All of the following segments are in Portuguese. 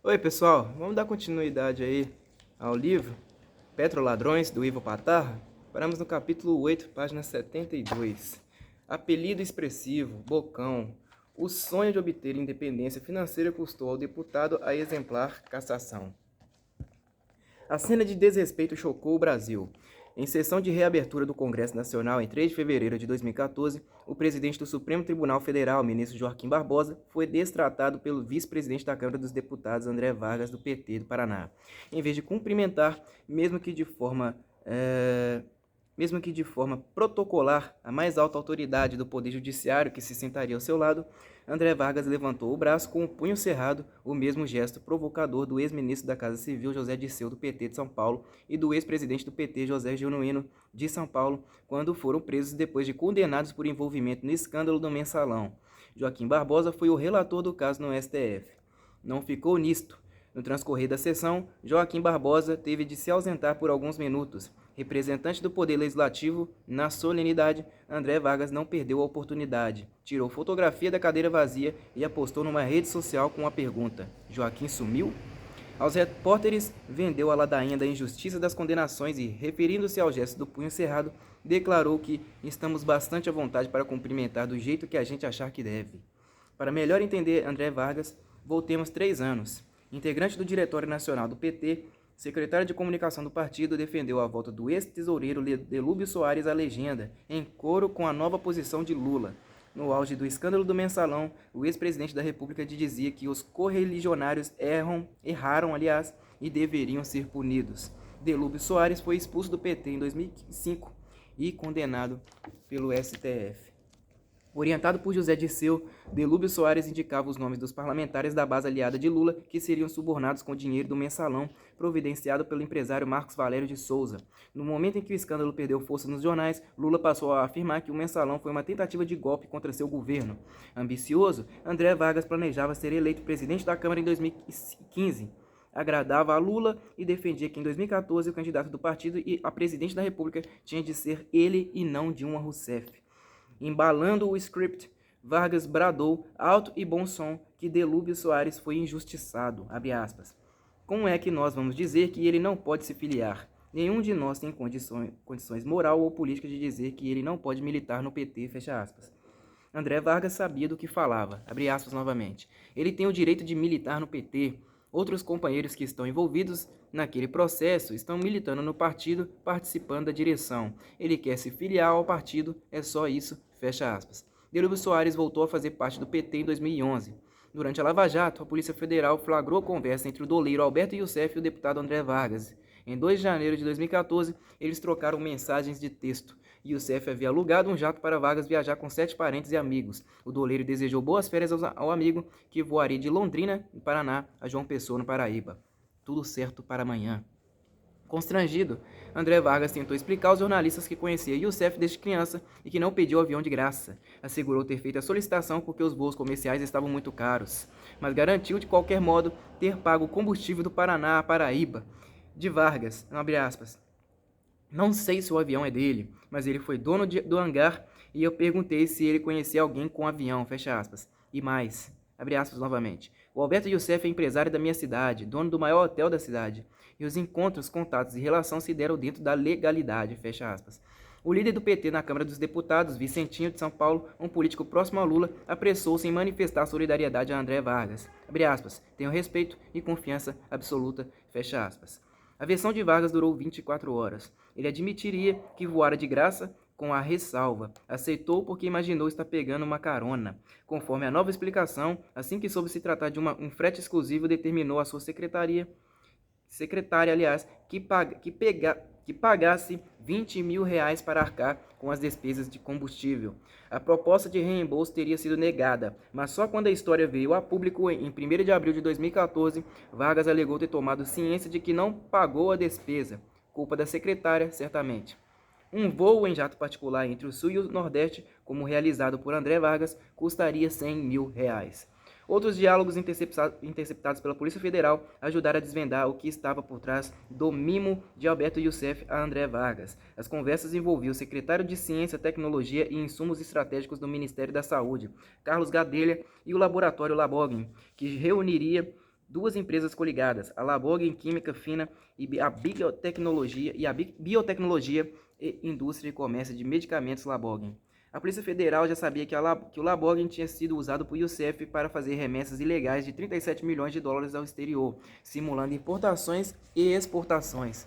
Oi, pessoal, vamos dar continuidade aí ao livro Petroladrões, do Ivo Patarra. Paramos no capítulo 8, página 72. Apelido expressivo, bocão. O sonho de obter independência financeira custou ao deputado a exemplar cassação. A cena de desrespeito chocou o Brasil. Em sessão de reabertura do Congresso Nacional em 3 de fevereiro de 2014, o presidente do Supremo Tribunal Federal, ministro Joaquim Barbosa, foi destratado pelo vice-presidente da Câmara dos Deputados, André Vargas, do PT do Paraná. Em vez de cumprimentar, mesmo que de forma protocolar, a mais alta autoridade do Poder Judiciário que se sentaria ao seu lado, André Vargas levantou o braço com o punho cerrado, o mesmo gesto provocador do ex-ministro da Casa Civil, José Dirceu, do PT de São Paulo, e do ex-presidente do PT, José Genuíno, de São Paulo, quando foram presos depois de condenados por envolvimento no escândalo do Mensalão. Joaquim Barbosa foi o relator do caso no STF. Não ficou nisto. No transcorrer da sessão, Joaquim Barbosa teve de se ausentar por alguns minutos. Representante do Poder Legislativo, na solenidade, André Vargas não perdeu a oportunidade. Tirou fotografia da cadeira vazia e a postou numa rede social com a pergunta: Joaquim sumiu? Aos repórteres, vendeu a ladainha da injustiça das condenações e, referindo-se ao gesto do punho cerrado, declarou que estamos bastante à vontade para cumprimentar do jeito que a gente achar que deve. Para melhor entender André Vargas, voltemos 3 anos. Integrante do Diretório Nacional do PT, secretário de Comunicação do partido, defendeu a volta do ex-tesoureiro Delúbio Soares à legenda, em coro com a nova posição de Lula. No auge do escândalo do Mensalão, o ex-presidente da República dizia que os correligionários erraram, e deveriam ser punidos. Delúbio Soares foi expulso do PT em 2005 e condenado pelo STF. Orientado por José Dirceu, Delúbio Soares indicava os nomes dos parlamentares da base aliada de Lula que seriam subornados com dinheiro do Mensalão, providenciado pelo empresário Marcos Valério de Souza. No momento em que o escândalo perdeu força nos jornais, Lula passou a afirmar que o Mensalão foi uma tentativa de golpe contra seu governo. Ambicioso, André Vargas planejava ser eleito presidente da Câmara em 2015. Agradava a Lula e defendia que em 2014 o candidato do partido a presidente da República tinha de ser ele e não Dilma Rousseff. Embalando o script, Vargas bradou, alto e bom som, que Delúbio Soares foi injustiçado, Como é que nós vamos dizer que ele não pode se filiar? Nenhum de nós tem condições moral ou políticas de dizer que ele não pode militar no PT, André Vargas sabia do que falava, novamente. Ele tem o direito de militar no PT. Outros companheiros que estão envolvidos naquele processo estão militando no partido, participando da direção. Ele quer se filiar ao partido, é só isso, Delúbio Soares voltou a fazer parte do PT em 2011. Durante a Lava Jato, a Polícia Federal flagrou a conversa entre o doleiro Alberto Youssef e o deputado André Vargas. Em 2 de janeiro de 2014, eles trocaram mensagens de texto. Youssef havia alugado um jato para Vargas viajar com 7 parentes e amigos. O doleiro desejou boas férias ao amigo, que voaria de Londrina, no Paraná, a João Pessoa, no Paraíba. Tudo certo para amanhã. Constrangido, André Vargas tentou explicar aos jornalistas que conhecia Youssef desde criança e que não pediu avião de graça. Assegurou ter feito a solicitação porque os voos comerciais estavam muito caros, mas garantiu, de qualquer modo, ter pago o combustível do Paraná a Paraíba. De Vargas, Não sei se o avião é dele, mas ele foi dono do hangar e eu perguntei se ele conhecia alguém com avião, E mais, novamente. O Alberto Youssef é empresário da minha cidade, dono do maior hotel da cidade. E os encontros, contatos e relação se deram dentro da legalidade, O líder do PT na Câmara dos Deputados, Vicentinho de São Paulo, um político próximo a Lula, apressou-se em manifestar solidariedade a André Vargas. Tenho respeito e confiança absoluta, A versão de Vargas durou 24 horas. Ele admitiria que voara de graça com a ressalva. Aceitou porque imaginou estar pegando uma carona. Conforme a nova explicação, assim que soube se tratar de um frete exclusivo, determinou a sua secretária, que pagasse R$20 mil para arcar com as despesas de combustível. A proposta de reembolso teria sido negada, mas só quando a história veio a público em 1º de abril de 2014, Vargas alegou ter tomado ciência de que não pagou a despesa. Culpa da secretária, certamente. Um voo em jato particular entre o Sul e o Nordeste, como realizado por André Vargas, custaria R$100 mil. Outros diálogos interceptados pela Polícia Federal ajudaram a desvendar o que estava por trás do mimo de Alberto Youssef a André Vargas. As conversas envolviam o secretário de Ciência, Tecnologia e Insumos Estratégicos do Ministério da Saúde, Carlos Gadelha, e o laboratório Labogin, que reuniria duas empresas coligadas, a Laborg Química Fina e a Biotecnologia e Indústria e Comércio de Medicamentos Laborg. A Polícia Federal já sabia que o Laborg tinha sido usado por Youssef para fazer remessas ilegais de 37 milhões de dólares ao exterior, simulando importações e exportações.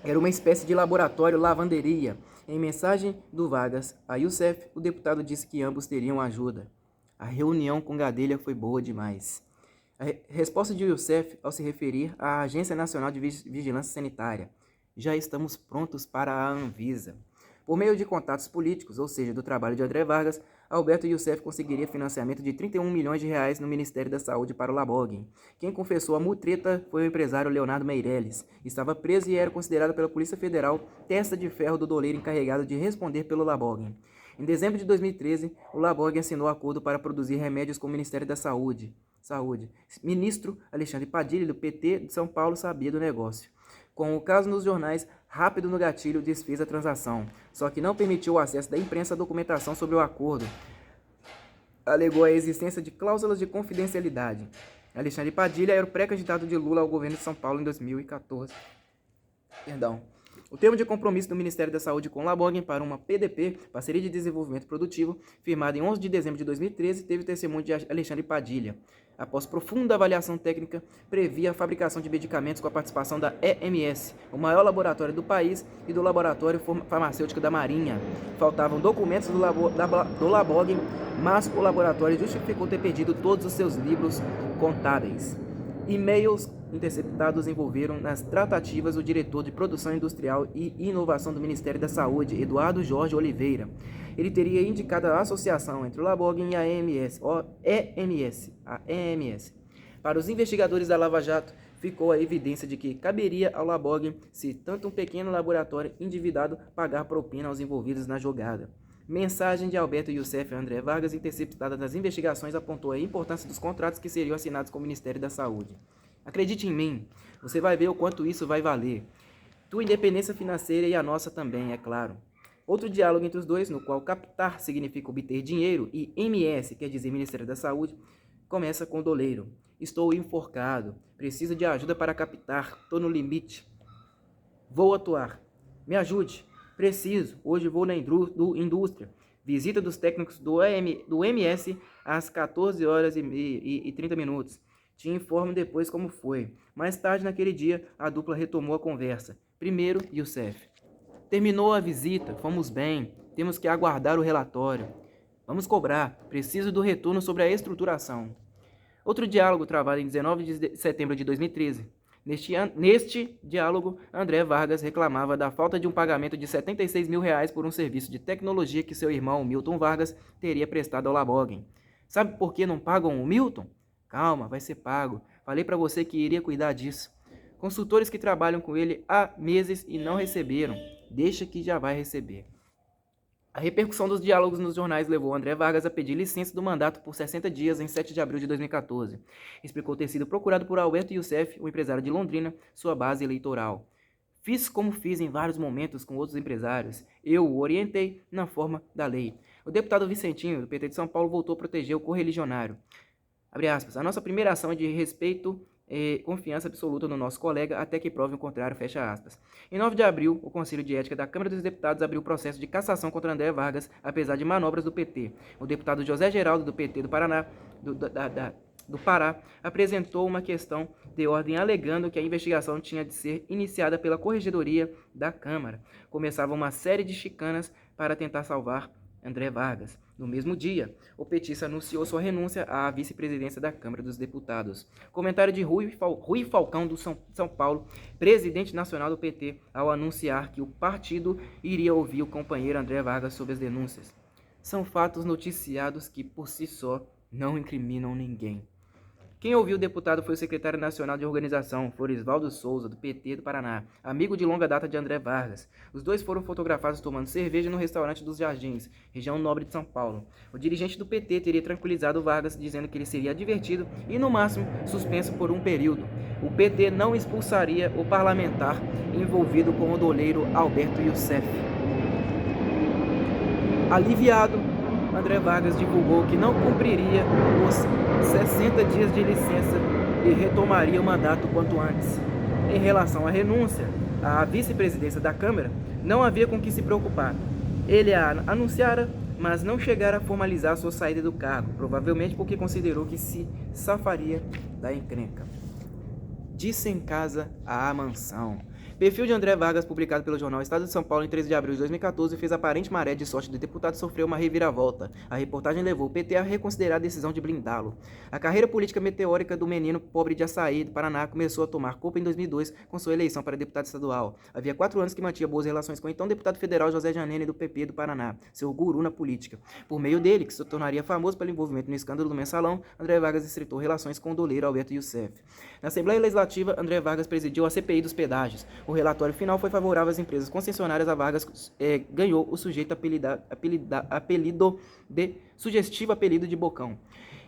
Era uma espécie de laboratório lavanderia. Em mensagem do Vargas a Youssef, o deputado disse que ambos teriam ajuda. A reunião com Gadelha foi boa demais. A resposta de Youssef ao se referir à Agência Nacional de Vigilância Sanitária. Já estamos prontos para a Anvisa. Por meio de contatos políticos, ou seja, do trabalho de André Vargas, Alberto Youssef conseguiria financiamento de 31 milhões de reais no Ministério da Saúde para o Laborg. Quem confessou a mutreta foi o empresário Leonardo Meirelles. Estava preso e era considerado pela Polícia Federal testa de ferro do doleiro encarregado de responder pelo Laborg. Em dezembro de 2013, o Laborg assinou acordo para produzir remédios com o Ministério da Saúde. Ministro Alexandre Padilha, do PT de São Paulo, sabia do negócio. Com o caso nos jornais, rápido no gatilho desfez a transação, só que não permitiu o acesso da imprensa à documentação sobre o acordo. Alegou a existência de cláusulas de confidencialidade. Alexandre Padilha era o pré-candidato de Lula ao governo de São Paulo em 2014. O termo de compromisso do Ministério da Saúde com o Laborg para uma PDP, Parceria de Desenvolvimento Produtivo, firmado em 11 de dezembro de 2013, teve testemunho de Alexandre Padilha. Após profunda avaliação técnica, previa a fabricação de medicamentos com a participação da EMS, o maior laboratório do país, e do Laboratório Farmacêutico da Marinha. Faltavam documentos do Laborg, mas o laboratório justificou ter perdido todos os seus livros contábeis. E-mails interceptados envolveram nas tratativas o diretor de Produção Industrial e Inovação do Ministério da Saúde, Eduardo Jorge Oliveira. Ele teria indicado a associação entre o Laborg e a EMS. Para os investigadores da Lava Jato, ficou a evidência de que caberia ao Laborg, se tanto um pequeno laboratório endividado, pagar propina aos envolvidos na jogada. Mensagem de Alberto Youssef a André Vargas, interceptada nas investigações, apontou a importância dos contratos que seriam assinados com o Ministério da Saúde. Acredite em mim, você vai ver o quanto isso vai valer. Tua independência financeira e a nossa também, é claro. Outro diálogo entre os dois, no qual captar significa obter dinheiro e MS, quer dizer Ministério da Saúde, começa com o doleiro. Estou enforcado, preciso de ajuda para captar, estou no limite. Vou atuar. Me ajude. Preciso, hoje vou na indústria. Visita dos técnicos do MS às 14 horas e 30 minutos. Te informo depois como foi. Mais tarde naquele dia, a dupla retomou a conversa. Primeiro, Youssef. Terminou a visita, fomos bem. Temos que aguardar o relatório. Vamos cobrar. Preciso do retorno sobre a estruturação. Outro diálogo travado em 19 de setembro de 2013. Neste diálogo, André Vargas reclamava da falta de um pagamento de R$76 mil por um serviço de tecnologia que seu irmão Milton Vargas teria prestado ao Laborg. Sabe por que não pagam o Milton? Calma, vai ser pago. Falei para você que iria cuidar disso. Consultores que trabalham com ele há meses e não receberam. Deixa que já vai receber. A repercussão dos diálogos nos jornais levou André Vargas a pedir licença do mandato por 60 dias em 7 de abril de 2014. Explicou ter sido procurado por Alberto Youssef, o empresário de Londrina, sua base eleitoral. Fiz como fiz em vários momentos com outros empresários. Eu o orientei na forma da lei. O deputado Vicentinho, do PT de São Paulo, voltou a proteger o correligionário. Abre aspas. A nossa primeira ação é de respeito e confiança absoluta no nosso colega até que prove o contrário, fecha aspas. Em 9 de abril, o Conselho de Ética da Câmara dos Deputados abriu processo de cassação contra André Vargas, apesar de manobras do PT. O deputado José Geraldo, do PT do Paraná, do Pará, apresentou uma questão de ordem alegando que a investigação tinha de ser iniciada pela Corregedoria da Câmara. Começava uma série de chicanas para tentar salvar André Vargas. No mesmo dia, o petista anunciou sua renúncia à vice-presidência da Câmara dos Deputados. Comentário de Rui Falcão, do São Paulo, presidente nacional do PT, ao anunciar que o partido iria ouvir o companheiro André Vargas sobre as denúncias. São fatos noticiados que, por si só, não incriminam ninguém. Quem ouviu o deputado foi o secretário nacional de organização, Florisvaldo Souza, do PT do Paraná, amigo de longa data de André Vargas. Os dois foram fotografados tomando cerveja no restaurante dos Jardins, região nobre de São Paulo. O dirigente do PT teria tranquilizado Vargas, dizendo que ele seria advertido e, no máximo, suspenso por um período. O PT não expulsaria o parlamentar envolvido com o doleiro Alberto Youssef. Aliviado, André Vargas divulgou que não cumpriria os 60 dias de licença e retomaria o mandato quanto antes. Em relação à renúncia à vice-presidência da Câmara, não havia com que se preocupar. Ele a anunciara, mas não chegara a formalizar sua saída do cargo, provavelmente porque considerou que se safaria da encrenca. Disse em casa à mansão. Perfil de André Vargas, publicado pelo jornal Estado de São Paulo em 13 de abril de 2014, fez a aparente maré de sorte do deputado sofreu uma reviravolta. A reportagem levou o PT a reconsiderar a decisão de blindá-lo. A carreira política meteórica do menino pobre de Açaí, do Paraná, começou a tomar corpo em 2002 com sua eleição para deputado estadual. Havia 4 anos que mantinha boas relações com o então deputado federal José Janene, do PP do Paraná, seu guru na política. Por meio dele, que se tornaria famoso pelo envolvimento no escândalo do Mensalão, André Vargas estreitou relações com o doleiro Alberto Youssef. Na Assembleia Legislativa, André Vargas presidiu a CPI dos pedágios. O relatório final foi favorável às empresas concessionárias. A Vargas ganhou o sujeito sugestivo apelido de Bocão.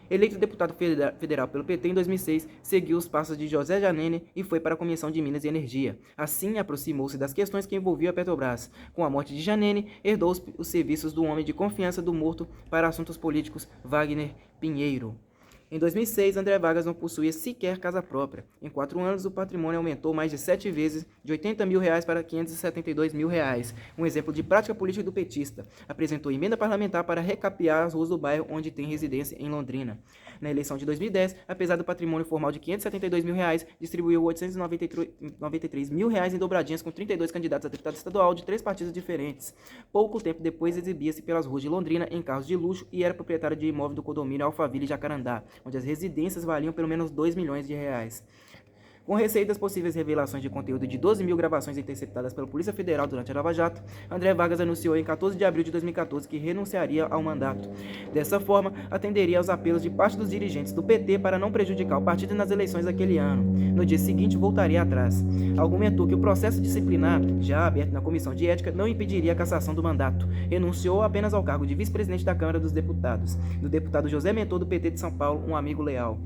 Eleito deputado federal pelo PT em 2006, seguiu os passos de José Janene e foi para a Comissão de Minas e Energia. Assim, aproximou-se das questões que envolviam a Petrobras. Com a morte de Janene, herdou os serviços do homem de confiança do morto para assuntos políticos, Wagner Pinheiro. Em 2006, André Vargas não possuía sequer casa própria. Em 4 anos, o patrimônio aumentou mais de 7 vezes, de R$80 mil para R$572 mil. Um exemplo de prática política do petista. Apresentou emenda parlamentar para recapear as ruas do bairro onde tem residência em Londrina. Na eleição de 2010, apesar do patrimônio formal de R$572 mil, distribuiu R$893 mil em dobradinhas com 32 candidatos a deputado estadual de 3 partidos diferentes. Pouco tempo depois, exibia-se pelas ruas de Londrina em carros de luxo e era proprietário de imóvel do condomínio Alphaville Jacarandá, onde as residências valiam pelo menos R$2 milhões. Com receio das possíveis revelações de conteúdo de 12 mil gravações interceptadas pela Polícia Federal durante a Lava Jato, André Vargas anunciou em 14 de abril de 2014 que renunciaria ao mandato. Dessa forma, atenderia aos apelos de parte dos dirigentes do PT para não prejudicar o partido nas eleições daquele ano. No dia seguinte, voltaria atrás. Argumentou que o processo disciplinar, já aberto na Comissão de Ética, não impediria a cassação do mandato. Renunciou apenas ao cargo de vice-presidente da Câmara dos Deputados, do deputado José Mentor, do PT de São Paulo, um amigo leal.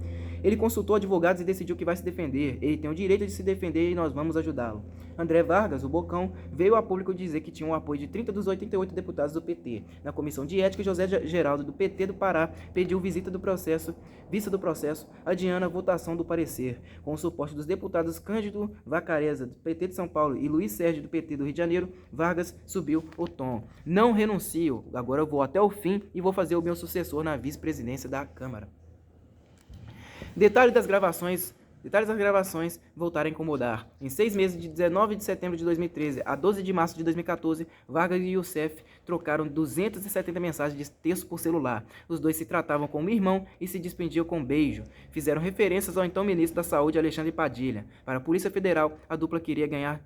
Ele consultou advogados e decidiu que vai se defender. Ele tem o direito de se defender e nós vamos ajudá-lo. André Vargas, o Bocão, veio a público dizer que tinha o apoio de 30 dos 88 deputados do PT. Na Comissão de Ética, José Geraldo, do PT do Pará, pediu vista do processo, adiando a votação do parecer. Com o suporte dos deputados Cândido Vacareza, do PT de São Paulo, e Luiz Sérgio, do PT do Rio de Janeiro, Vargas subiu o tom. Não renuncio, agora eu vou até o fim e vou fazer o meu sucessor na vice-presidência da Câmara. Detalhes das gravações voltaram a incomodar. Em 6 meses, de 19 de setembro de 2013 a 12 de março de 2014, Vargas e Youssef trocaram 270 mensagens de texto por celular. Os dois se tratavam como irmão e se despediam com um beijo. Fizeram referências ao então ministro da Saúde, Alexandre Padilha. Para a Polícia Federal, a dupla queria ganhar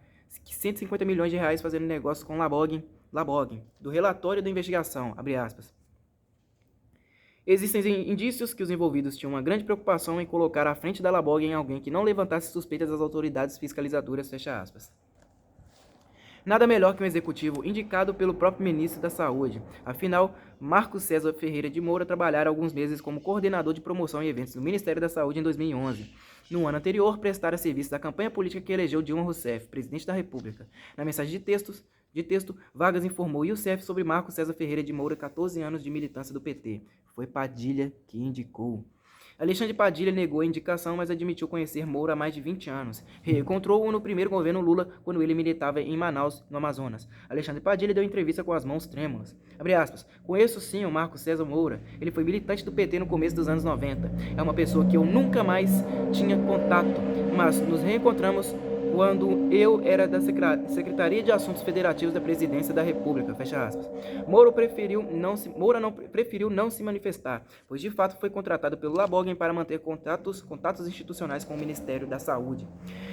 R$150 milhões fazendo negócios com Labog. Do relatório da investigação, abre aspas. Existem indícios que os envolvidos tinham uma grande preocupação em colocar à frente da Labog em alguém que não levantasse suspeitas das autoridades fiscalizadoras, fecha aspas. Nada melhor que um executivo indicado pelo próprio ministro da Saúde. Afinal, Marcos César Ferreira de Moura trabalhara alguns meses como coordenador de promoção e eventos do Ministério da Saúde em 2011. No ano anterior, prestara serviço da campanha política que elegeu Dilma Rousseff, presidente da República. Na mensagem de texto, Vargas informou Youssef sobre Marcos César Ferreira de Moura, 14 anos de militância do PT. Foi Padilha que indicou. Alexandre Padilha negou a indicação, mas admitiu conhecer Moura há mais de 20 anos. Reencontrou-o no primeiro governo Lula, quando ele militava em Manaus, no Amazonas. Alexandre Padilha deu entrevista com as mãos trêmulas. Abre aspas. Conheço sim o Marcos César Moura. Ele foi militante do PT no começo dos anos 90. É uma pessoa que eu nunca mais tinha contato, mas nos reencontramos quando eu era da Secretaria de Assuntos Federativos da Presidência da República, fecha aspas. Moura preferiu não se manifestar, pois de fato foi contratado pelo Labog para manter contatos institucionais com o Ministério da Saúde.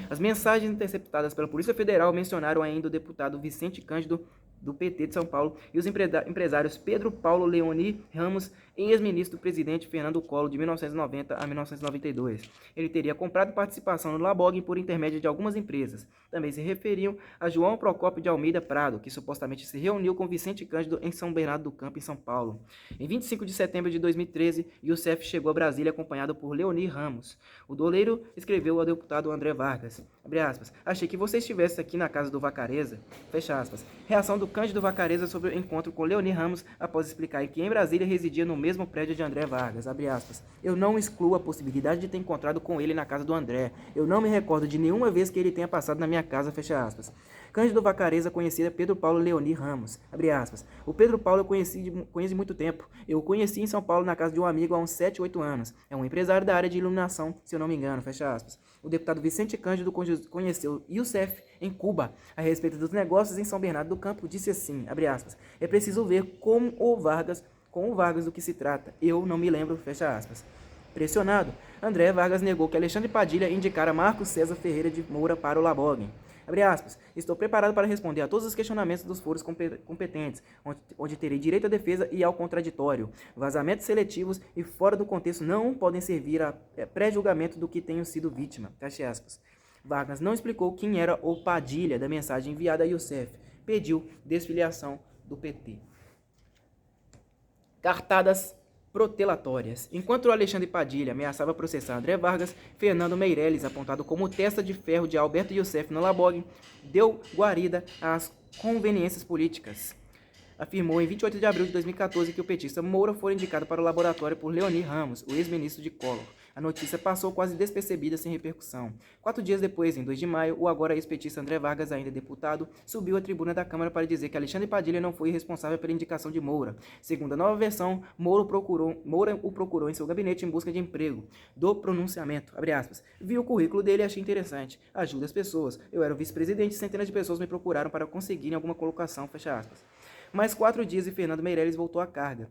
As mensagens interceptadas pela Polícia Federal mencionaram ainda o deputado Vicente Cândido, do PT de São Paulo, e os empresários Pedro Paulo Leoni Ramos e ex-ministro presidente Fernando Collor de 1990 a 1992. Ele teria comprado participação no Labog por intermédio de algumas empresas. Também se referiam a João Procópio de Almeida Prado, que supostamente se reuniu com Vicente Cândido em São Bernardo do Campo, em São Paulo. Em 25 de setembro de 2013, Youssef chegou a Brasília acompanhado por Leoni Ramos. O doleiro escreveu ao deputado André Vargas, abre aspas, achei que você estivesse aqui na casa do Vacareza, fecha aspas. Reação do Cândido Vacareza sobre o encontro com Leoni Ramos após explicar que em Brasília residia no mesmo prédio de André Vargas, abre aspas. Eu não excluo a possibilidade de ter encontrado com ele na casa do André. Eu não me recordo de nenhuma vez que ele tenha passado na minha casa, fecha aspas. Cândido Vacareza conhecia Pedro Paulo Leoni Ramos, abre aspas. O Pedro Paulo eu conheci de muito tempo. Eu o conheci em São Paulo na casa de um amigo há uns 7, 8 anos. É um empresário da área de iluminação, se eu não me engano, fecha aspas. O deputado Vicente Cândido conheceu Youssef em Cuba a respeito dos negócios em São Bernardo do Campo, disse assim, abre aspas. É preciso ver com o Vargas do que se trata. Eu não me lembro, fecha aspas. Pressionado, André Vargas negou que Alexandre Padilha indicara Marcos César Ferreira de Moura para o Labogging. Abre aspas. Estou preparado para responder a todos os questionamentos dos foros competentes, onde terei direito à defesa e ao contraditório. Vazamentos seletivos e fora do contexto não podem servir a pré-julgamento do que tenho sido vítima. Fecha aspas. Vargas não explicou quem era o Padilha da mensagem enviada a Youssef. Pediu desfiliação do PT. Cartadas protelatórias. Enquanto o Alexandre Padilha ameaçava processar André Vargas, Fernando Meirelles, apontado como testa de ferro de Alberto Youssef no Labogging, deu guarida às conveniências políticas. Afirmou em 28 de abril de 2014 que o petista Moura foi indicado para o laboratório por Leoni Ramos, o ex-ministro de Collor. A notícia passou quase despercebida, sem repercussão. 4 dias depois, em 2 de maio, o agora ex-petista André Vargas, ainda deputado, subiu à tribuna da Câmara para dizer que Alexandre Padilha não foi responsável pela indicação de Moura. Segundo a nova versão, Moura o procurou em seu gabinete em busca de emprego. Do pronunciamento, abre aspas, vi o currículo dele e achei interessante. Ajuda as pessoas. Eu era o vice-presidente e centenas de pessoas me procuraram para conseguirem alguma colocação, fecha aspas. Mais 4 dias e Fernando Meirelles voltou à carga.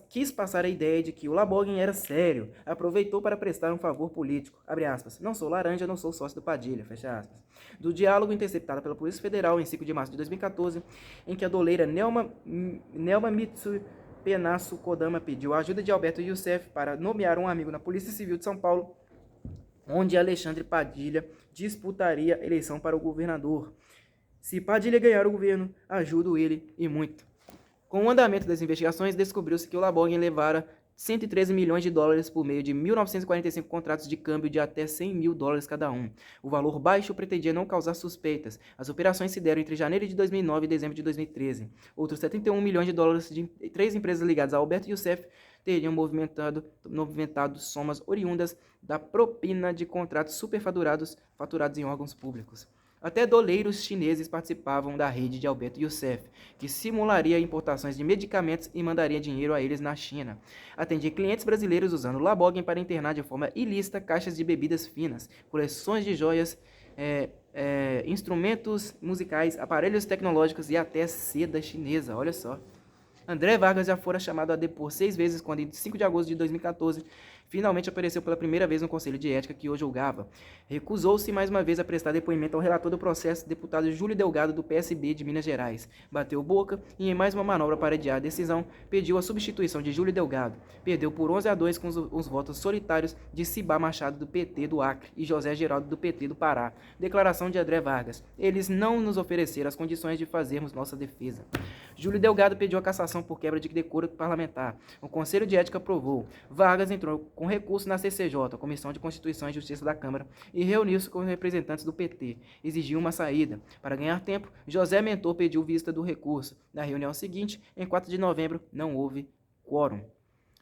Quis passar a ideia de que o Labogging era sério, aproveitou para prestar um favor político, abre aspas, não sou laranja, não sou sócio do Padilha, fecha aspas. Do diálogo interceptado pela Polícia Federal em 5 de março de 2014, em que a doleira Nelma Mitsu Penasso Kodama pediu a ajuda de Alberto Youssef para nomear um amigo na Polícia Civil de São Paulo, onde Alexandre Padilha disputaria a eleição para o governador. Se Padilha ganhar o governo, ajudo ele e muito. Com o andamento das investigações, descobriu-se que o Labogging levara 113 milhões de dólares por meio de 1.945 contratos de câmbio de até 100 mil dólares cada um. O valor baixo pretendia não causar suspeitas. As operações se deram entre janeiro de 2009 e dezembro de 2013. Outros 71 milhões de dólares de 3 empresas ligadas a Alberto Youssef teriam movimentado somas oriundas da propina de contratos superfaturados em órgãos públicos. Até doleiros chineses participavam da rede de Alberto Youssef, que simularia importações de medicamentos e mandaria dinheiro a eles na China. Atendia clientes brasileiros usando o Labogging para internar de forma ilícita caixas de bebidas finas, coleções de joias, instrumentos musicais, aparelhos tecnológicos e até seda chinesa, olha só. André Vargas já fora chamado a depor 6 vezes quando, em 5 de agosto de 2014, finalmente apareceu pela primeira vez no Conselho de Ética que o julgava. Recusou-se mais uma vez a prestar depoimento ao relator do processo, deputado Júlio Delgado, do PSB de Minas Gerais. Bateu boca e, em mais uma manobra para adiar a decisão, pediu a substituição de Júlio Delgado. Perdeu por 11-2 com os votos solitários de Cibá Machado, do PT do Acre, e José Geraldo, do PT do Pará. Declaração de André Vargas. Eles não nos ofereceram as condições de fazermos nossa defesa. Júlio Delgado pediu a cassação por quebra de decoro parlamentar. O Conselho de Ética aprovou. Vargas entrou com recurso na CCJ, a Comissão de Constituição e Justiça da Câmara, e reuniu-se com os representantes do PT. Exigiu uma saída. Para ganhar tempo, José Mentor pediu vista do recurso. Na reunião seguinte, em 4 de novembro, não houve quórum.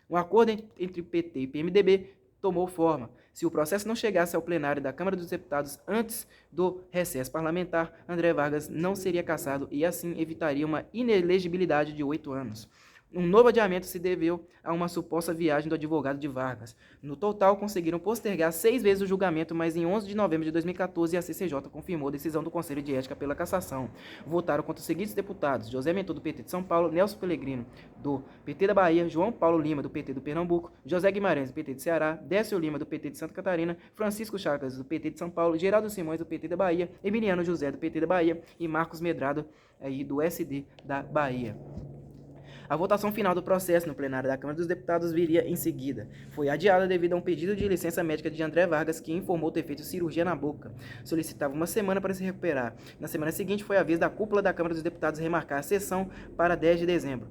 Um acordo entre PT e PMDB tomou forma. Se o processo não chegasse ao plenário da Câmara dos Deputados antes do recesso parlamentar, André Vargas não seria cassado e assim evitaria uma inelegibilidade de 8 anos. Um novo adiamento se deveu a uma suposta viagem do advogado de Vargas. No total, conseguiram postergar 6 vezes o julgamento, mas em 11 de novembro de 2014, a CCJ confirmou a decisão do Conselho de Ética pela cassação. Votaram contra os seguintes deputados: José Mentor, do PT de São Paulo, Nelson Pellegrino, do PT da Bahia, João Paulo Lima, do PT do Pernambuco, José Guimarães, do PT de Ceará, Décio Lima, do PT de Santa Catarina, Francisco Chagas, do PT de São Paulo, Geraldo Simões, do PT da Bahia, Emiliano José, do PT da Bahia e Marcos Medrado, do SD da Bahia. A votação final do processo no plenário da Câmara dos Deputados viria em seguida. Foi adiada devido a um pedido de licença médica de André Vargas, que informou ter feito cirurgia na boca. Solicitava uma semana para se recuperar. Na semana seguinte, foi a vez da cúpula da Câmara dos Deputados remarcar a sessão para 10 de dezembro,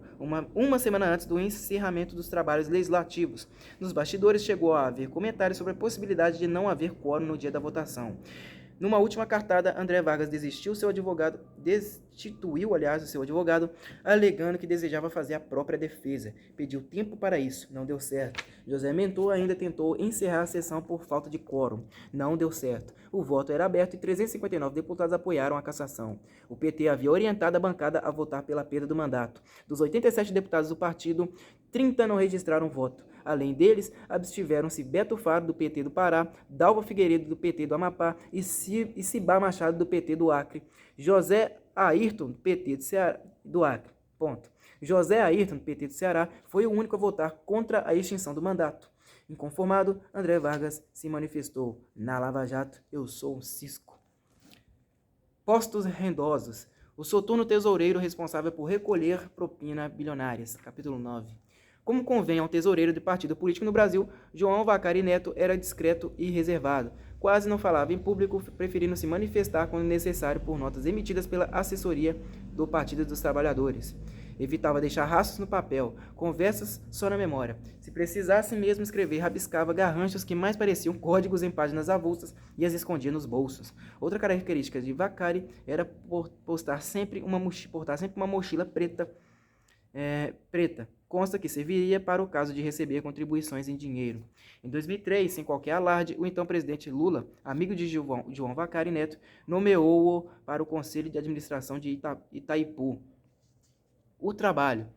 uma semana antes do encerramento dos trabalhos legislativos. Nos bastidores, chegou a haver comentários sobre a possibilidade de não haver quórum no dia da votação. Numa última cartada, André Vargas destituiu, o seu advogado, alegando que desejava fazer a própria defesa. Pediu tempo para isso, não deu certo. José Mentor ainda tentou encerrar a sessão por falta de quórum. Não deu certo. O voto era aberto e 359 deputados apoiaram a cassação. O PT havia orientado a bancada a votar pela perda do mandato. Dos 87 deputados do partido, 30 não registraram voto. Além deles, abstiveram-se Beto Faro, do PT do Pará, Dalva Figueiredo, do PT do Amapá e Cibá Machado, do PT do Acre. José Ayrton, do PT do Acre. Ponto. José Ayrton, do PT do Ceará, foi o único a votar contra a extinção do mandato. Inconformado, André Vargas se manifestou: na Lava Jato, eu sou um cisco. Postos rendosos. O soturno tesoureiro responsável por recolher propina bilionárias. Capítulo 9. Como convém ao tesoureiro de partido político no Brasil, João Vacari Neto era discreto e reservado. Quase não falava em público, preferindo se manifestar quando necessário por notas emitidas pela assessoria do Partido dos Trabalhadores. Evitava deixar rastros no papel, conversas só na memória. Se precisasse mesmo escrever, rabiscava garranchos que mais pareciam códigos em páginas avulsas e as escondia nos bolsos. Outra característica de Vacari era portar sempre uma mochila preta. Consta que serviria para o caso de receber contribuições em dinheiro. Em 2003, sem qualquer alarde, o então presidente Lula, amigo de João Vacari Neto, nomeou-o para o Conselho de Administração de Itaipu. O trabalho: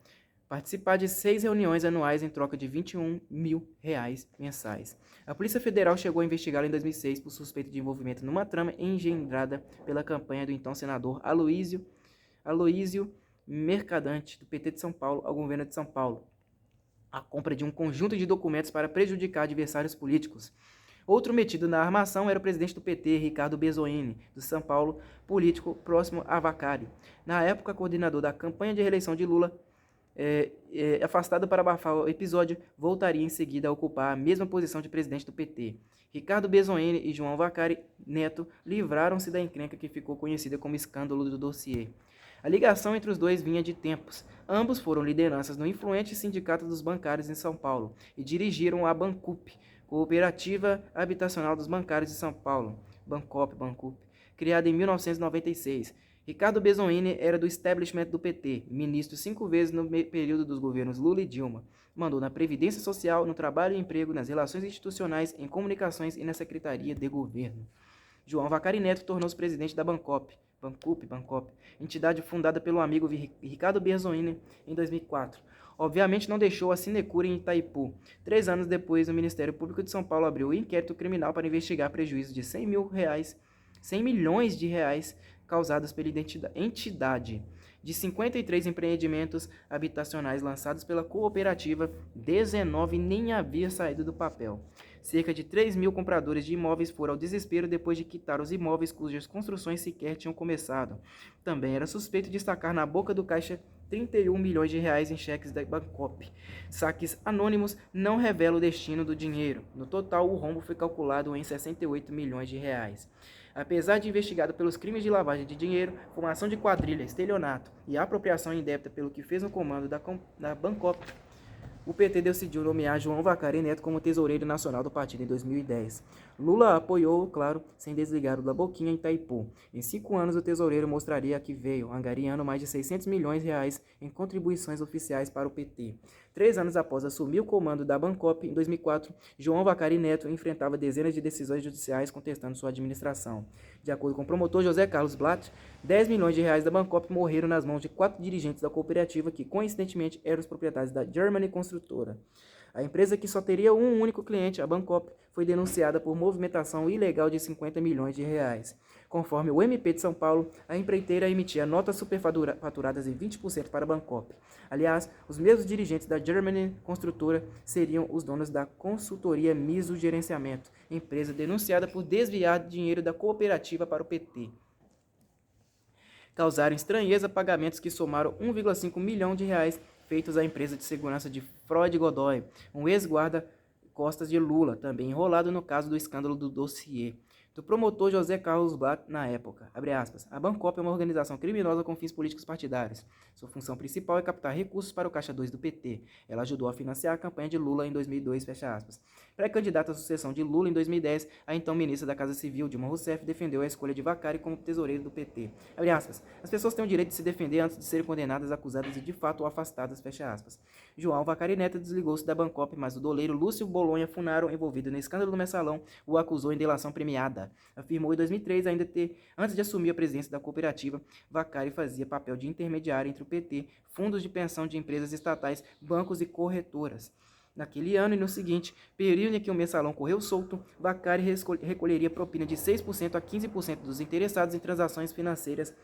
participar de 6 reuniões anuais em troca de R$21 mil mensais. A Polícia Federal chegou a investigá-lo em 2006 por suspeita de envolvimento numa trama engendrada pela campanha do então senador Aloísio Mercadante, do PT de São Paulo, ao governo de São Paulo. A compra de um conjunto de documentos para prejudicar adversários políticos. Outro metido na armação era o presidente do PT, Ricardo Bezoini, do São Paulo, político próximo a Vacari. Na época, coordenador da campanha de reeleição de Lula, afastado para abafar o episódio, voltaria em seguida a ocupar a mesma posição de presidente do PT. Ricardo Bezoini e João Vacari Neto livraram-se da encrenca que ficou conhecida como escândalo do dossiê. A ligação entre os dois vinha de tempos. Ambos foram lideranças no influente Sindicato dos Bancários em São Paulo e dirigiram a Bancup, Cooperativa Habitacional dos Bancários de São Paulo, Bancup, criada em 1996. Ricardo Bezoini era do establishment do PT, ministro 5 vezes no período dos governos Lula e Dilma. Mandou na Previdência Social, no Trabalho e Emprego, nas Relações Institucionais, em Comunicações e na Secretaria de Governo. João Vacari Neto tornou-se presidente da Bancup, entidade fundada pelo amigo Ricardo Bezoini em 2004. Obviamente não deixou a sinecura em Itaipu. 3 anos depois, o Ministério Público de São Paulo abriu um inquérito criminal para investigar prejuízos de 100 milhões de reais causados pela entidade. De 53 empreendimentos habitacionais lançados pela cooperativa, 19 nem havia saído do papel. Cerca de 3 mil compradores de imóveis foram ao desespero depois de quitar os imóveis cujas construções sequer tinham começado. Também era suspeito de destacar na boca do caixa 31 milhões de reais em cheques da Bancup. Saques anônimos não revelam o destino do dinheiro. No total, o rombo foi calculado em 68 milhões de reais. Apesar de investigado pelos crimes de lavagem de dinheiro, formação de quadrilha, estelionato e apropriação indébita pelo que fez no comando da Bancup, o PT decidiu nomear João Vacari Neto como tesoureiro nacional do partido em 2010. Lula apoiou, claro, sem desligar o da boquinha em Itaipu. Em 5 anos, o tesoureiro mostraria a que veio, angariando mais de 600 milhões de reais em contribuições oficiais para o PT. 3 anos após assumir o comando da Bancup, em 2004, João Vacari Neto enfrentava dezenas de decisões judiciais contestando sua administração. De acordo com o promotor José Carlos Blatt, 10 milhões de reais da Bancup morreram nas mãos de 4 dirigentes da cooperativa que, coincidentemente, eram os proprietários da Germany Construtora. A empresa, que só teria um único cliente, a Bancup, foi denunciada por movimentação ilegal de 50 milhões de reais. Conforme o MP de São Paulo, a empreiteira emitia notas superfaturadas em 20% para a Bancup. Aliás, os mesmos dirigentes da Germany Construtora seriam os donos da consultoria Miso Gerenciamento, empresa denunciada por desviar dinheiro da cooperativa para o PT. Causaram estranheza pagamentos que somaram 1,5 milhão de reais feitos à empresa de segurança de Freud Godoy, um ex-guarda-costas de Lula, também enrolado no caso do escândalo do dossiê. do promotor José Carlos Blatt na época. Abre aspas. A Bancop é uma organização criminosa com fins políticos partidários. Sua função principal é captar recursos para o Caixa 2 do PT. Ela ajudou a financiar a campanha de Lula em 2002, fecha aspas. Pré-candidata à sucessão de Lula em 2010, a então ministra da Casa Civil, Dilma Rousseff, defendeu a escolha de Vacari como tesoureiro do PT. Abre aspas. As pessoas têm o direito de se defender antes de serem condenadas, acusadas e de fato afastadas, fecha aspas. João Vacari Neto desligou-se da Bancop, mas o doleiro Lúcio Bolonha Funaro, envolvido no escândalo do mensalão, o acusou em delação premiada. Afirmou em 2003 ainda ter, antes de assumir a presidência da cooperativa, Vacari fazia papel de intermediário entre o PT, fundos de pensão de empresas estatais, bancos e corretoras. Naquele ano e no seguinte, período em que o mensalão correu solto, Vacari recolheria propina de 6% a 15% dos interessados em transações financeiras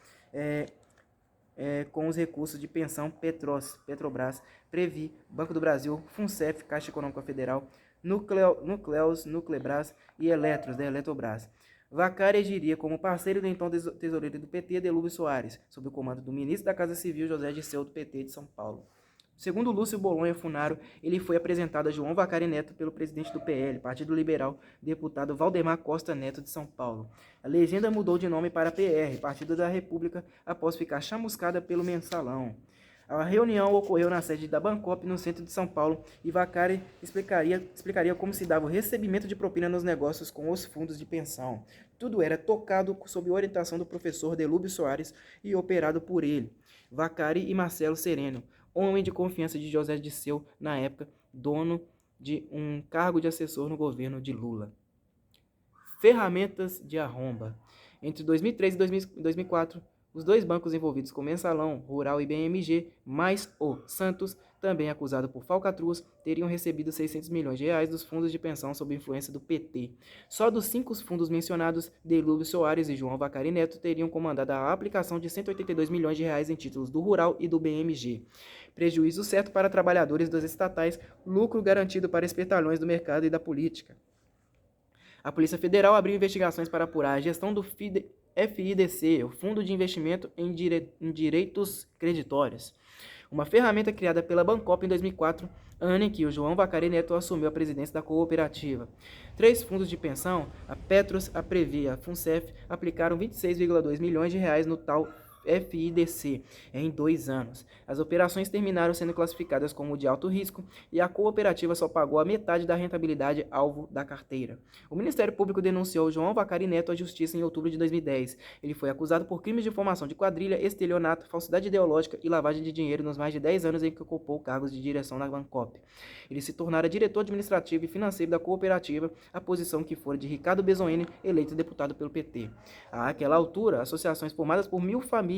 com os recursos de pensão Petrobras, Previ, Banco do Brasil, Funcef, Caixa Econômica Federal, Nucleus, Nuclebras e Eletros, da Eletrobras. Vacari agiria como parceiro do então tesoureiro do PT, Delúbio Soares, sob o comando do ministro da Casa Civil, José Dirceu, do PT de São Paulo. Segundo Lúcio Bolonha Funaro, ele foi apresentado a João Vacari Neto pelo presidente do PL, Partido Liberal, deputado Valdemar Costa Neto de São Paulo. A legenda mudou de nome para PR, Partido da República, após ficar chamuscada pelo mensalão. A reunião ocorreu na sede da Bancop, no centro de São Paulo, e Vacari explicaria como se dava o recebimento de propina nos negócios com os fundos de pensão. Tudo era tocado sob orientação do professor Delúbio Soares e operado por ele, Vacari e Marcelo Sereno, homem de confiança de José Dirceu, na época, dono de um cargo de assessor no governo de Lula. Ferramentas de arromba. Entre 2003 e 2004, os dois bancos envolvidos com Mensalão, Rural e BMG, mais o Santos, também acusado por falcatruas, teriam recebido 600 milhões de reais dos fundos de pensão sob influência do PT. Só dos 5 fundos mencionados, Delúbio Soares e João Vacari Neto teriam comandado a aplicação de 182 milhões de reais em títulos do Rural e do BMG. Prejuízo certo para trabalhadores das estatais, lucro garantido para espertalhões do mercado e da política. A Polícia Federal abriu investigações para apurar a gestão do FIDC, o Fundo de Investimento em Direitos Creditórios, uma ferramenta criada pela Bancop em 2004, ano em que o João Vacari Neto assumiu a presidência da cooperativa. 3 fundos de pensão, a Petros, a Previ e a Funcef, aplicaram 26,2 milhões de reais no tal FIDC em 2 anos. As operações terminaram sendo classificadas como de alto risco e a cooperativa só pagou a metade da rentabilidade alvo da carteira. O Ministério Público denunciou João Vacari Neto à Justiça em outubro de 2010. Ele foi acusado por crimes de formação de quadrilha, estelionato, falsidade ideológica e lavagem de dinheiro nos mais de 10 anos em que ocupou cargos de direção na Bancop. Ele se tornara diretor administrativo e financeiro da cooperativa, a posição que fora de Ricardo Bezoini, eleito deputado pelo PT. Àquela altura, associações formadas por 1.000 famílias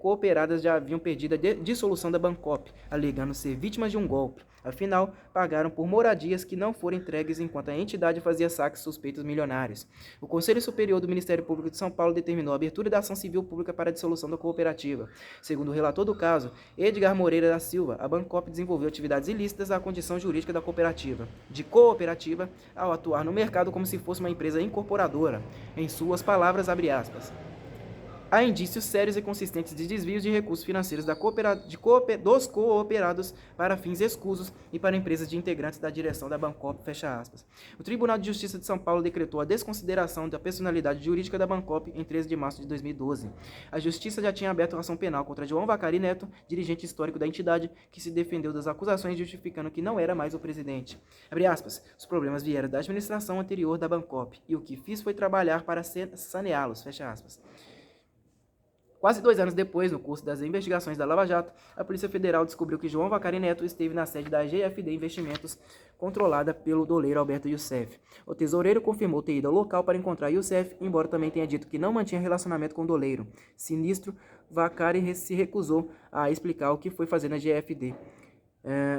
cooperadas já haviam pedido a dissolução da Bancop, alegando ser vítimas de um golpe. Afinal, pagaram por moradias que não foram entregues enquanto a entidade fazia saques suspeitos milionários. O Conselho Superior do Ministério Público de São Paulo determinou a abertura da ação civil pública para a dissolução da cooperativa. Segundo o relator do caso, Edgar Moreira da Silva, a Bancop desenvolveu atividades ilícitas à condição jurídica da cooperativa, de cooperativa, ao atuar no mercado como se fosse uma empresa incorporadora. Em suas palavras, abre aspas, há indícios sérios e consistentes de desvios de recursos financeiros dos cooperados para fins escusos e para empresas de integrantes da direção da Bancop, fecha aspas. O Tribunal de Justiça de São Paulo decretou a desconsideração da personalidade jurídica da Bancop em 13 de março de 2012. A Justiça já tinha aberto ação penal contra João Vacari Neto, dirigente histórico da entidade, que se defendeu das acusações justificando que não era mais o presidente. Abre aspas, os problemas vieram da administração anterior da Bancop e o que fiz foi trabalhar para saneá-los, fecha aspas. Quase 2 anos depois, no curso das investigações da Lava Jato, a Polícia Federal descobriu que João Vacari Neto esteve na sede da GFD Investimentos, controlada pelo doleiro Alberto Youssef. O tesoureiro confirmou ter ido ao local para encontrar Youssef, embora também tenha dito que não mantinha relacionamento com o doleiro. Sinistro, Vacari se recusou a explicar o que foi fazer na GFD.